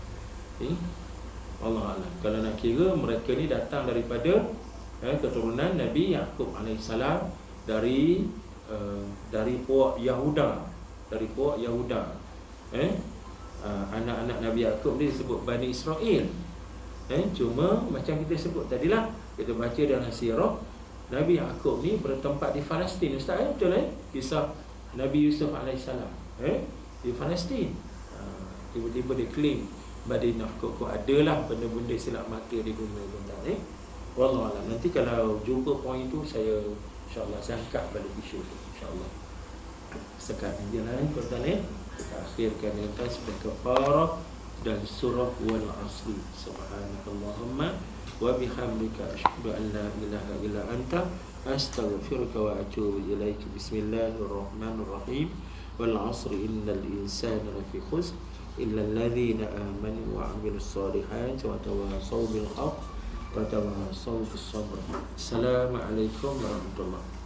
Allah Alam. Kalau nak kira, mereka ni datang daripada keturunan Nabi Yaqub alaihissalam dari puak Yahuda. Anak-anak Nabi Yaqub ni disebut Bani Israel. Cuma macam kita sebut tadilah, kita baca dalam sirah, Nabi Yaqub ni bertempat di Palestin. Ustaz, betul kisah Nabi Yusuf alaihissalam di Palestin. Tiba-tiba dia claim Madinah. Kok adalah benda-benda silap mata di dunia tuan-tuan. Wallahualam. Nanti kalau jumpa poin tu, saya insya-Allah saya angkat balik isu tu insya-Allah. Sekarang je lah tuan-tuan. Kita akhirkan dengan tasbih kafarah dan surah wal asri. Subhanakallahumma wa bihamdika asyhadu an la ilaha illa anta astaghfiruka wa atubu ilaik. Bismillahirrahmanirrahim. Wal 'asri innal insana lafi khusr illa alladhina amanu wa 'amilus solihati wa tawassaw bil haqq wa tawassaw bis sabr. Assalamualaikum warahmatullahi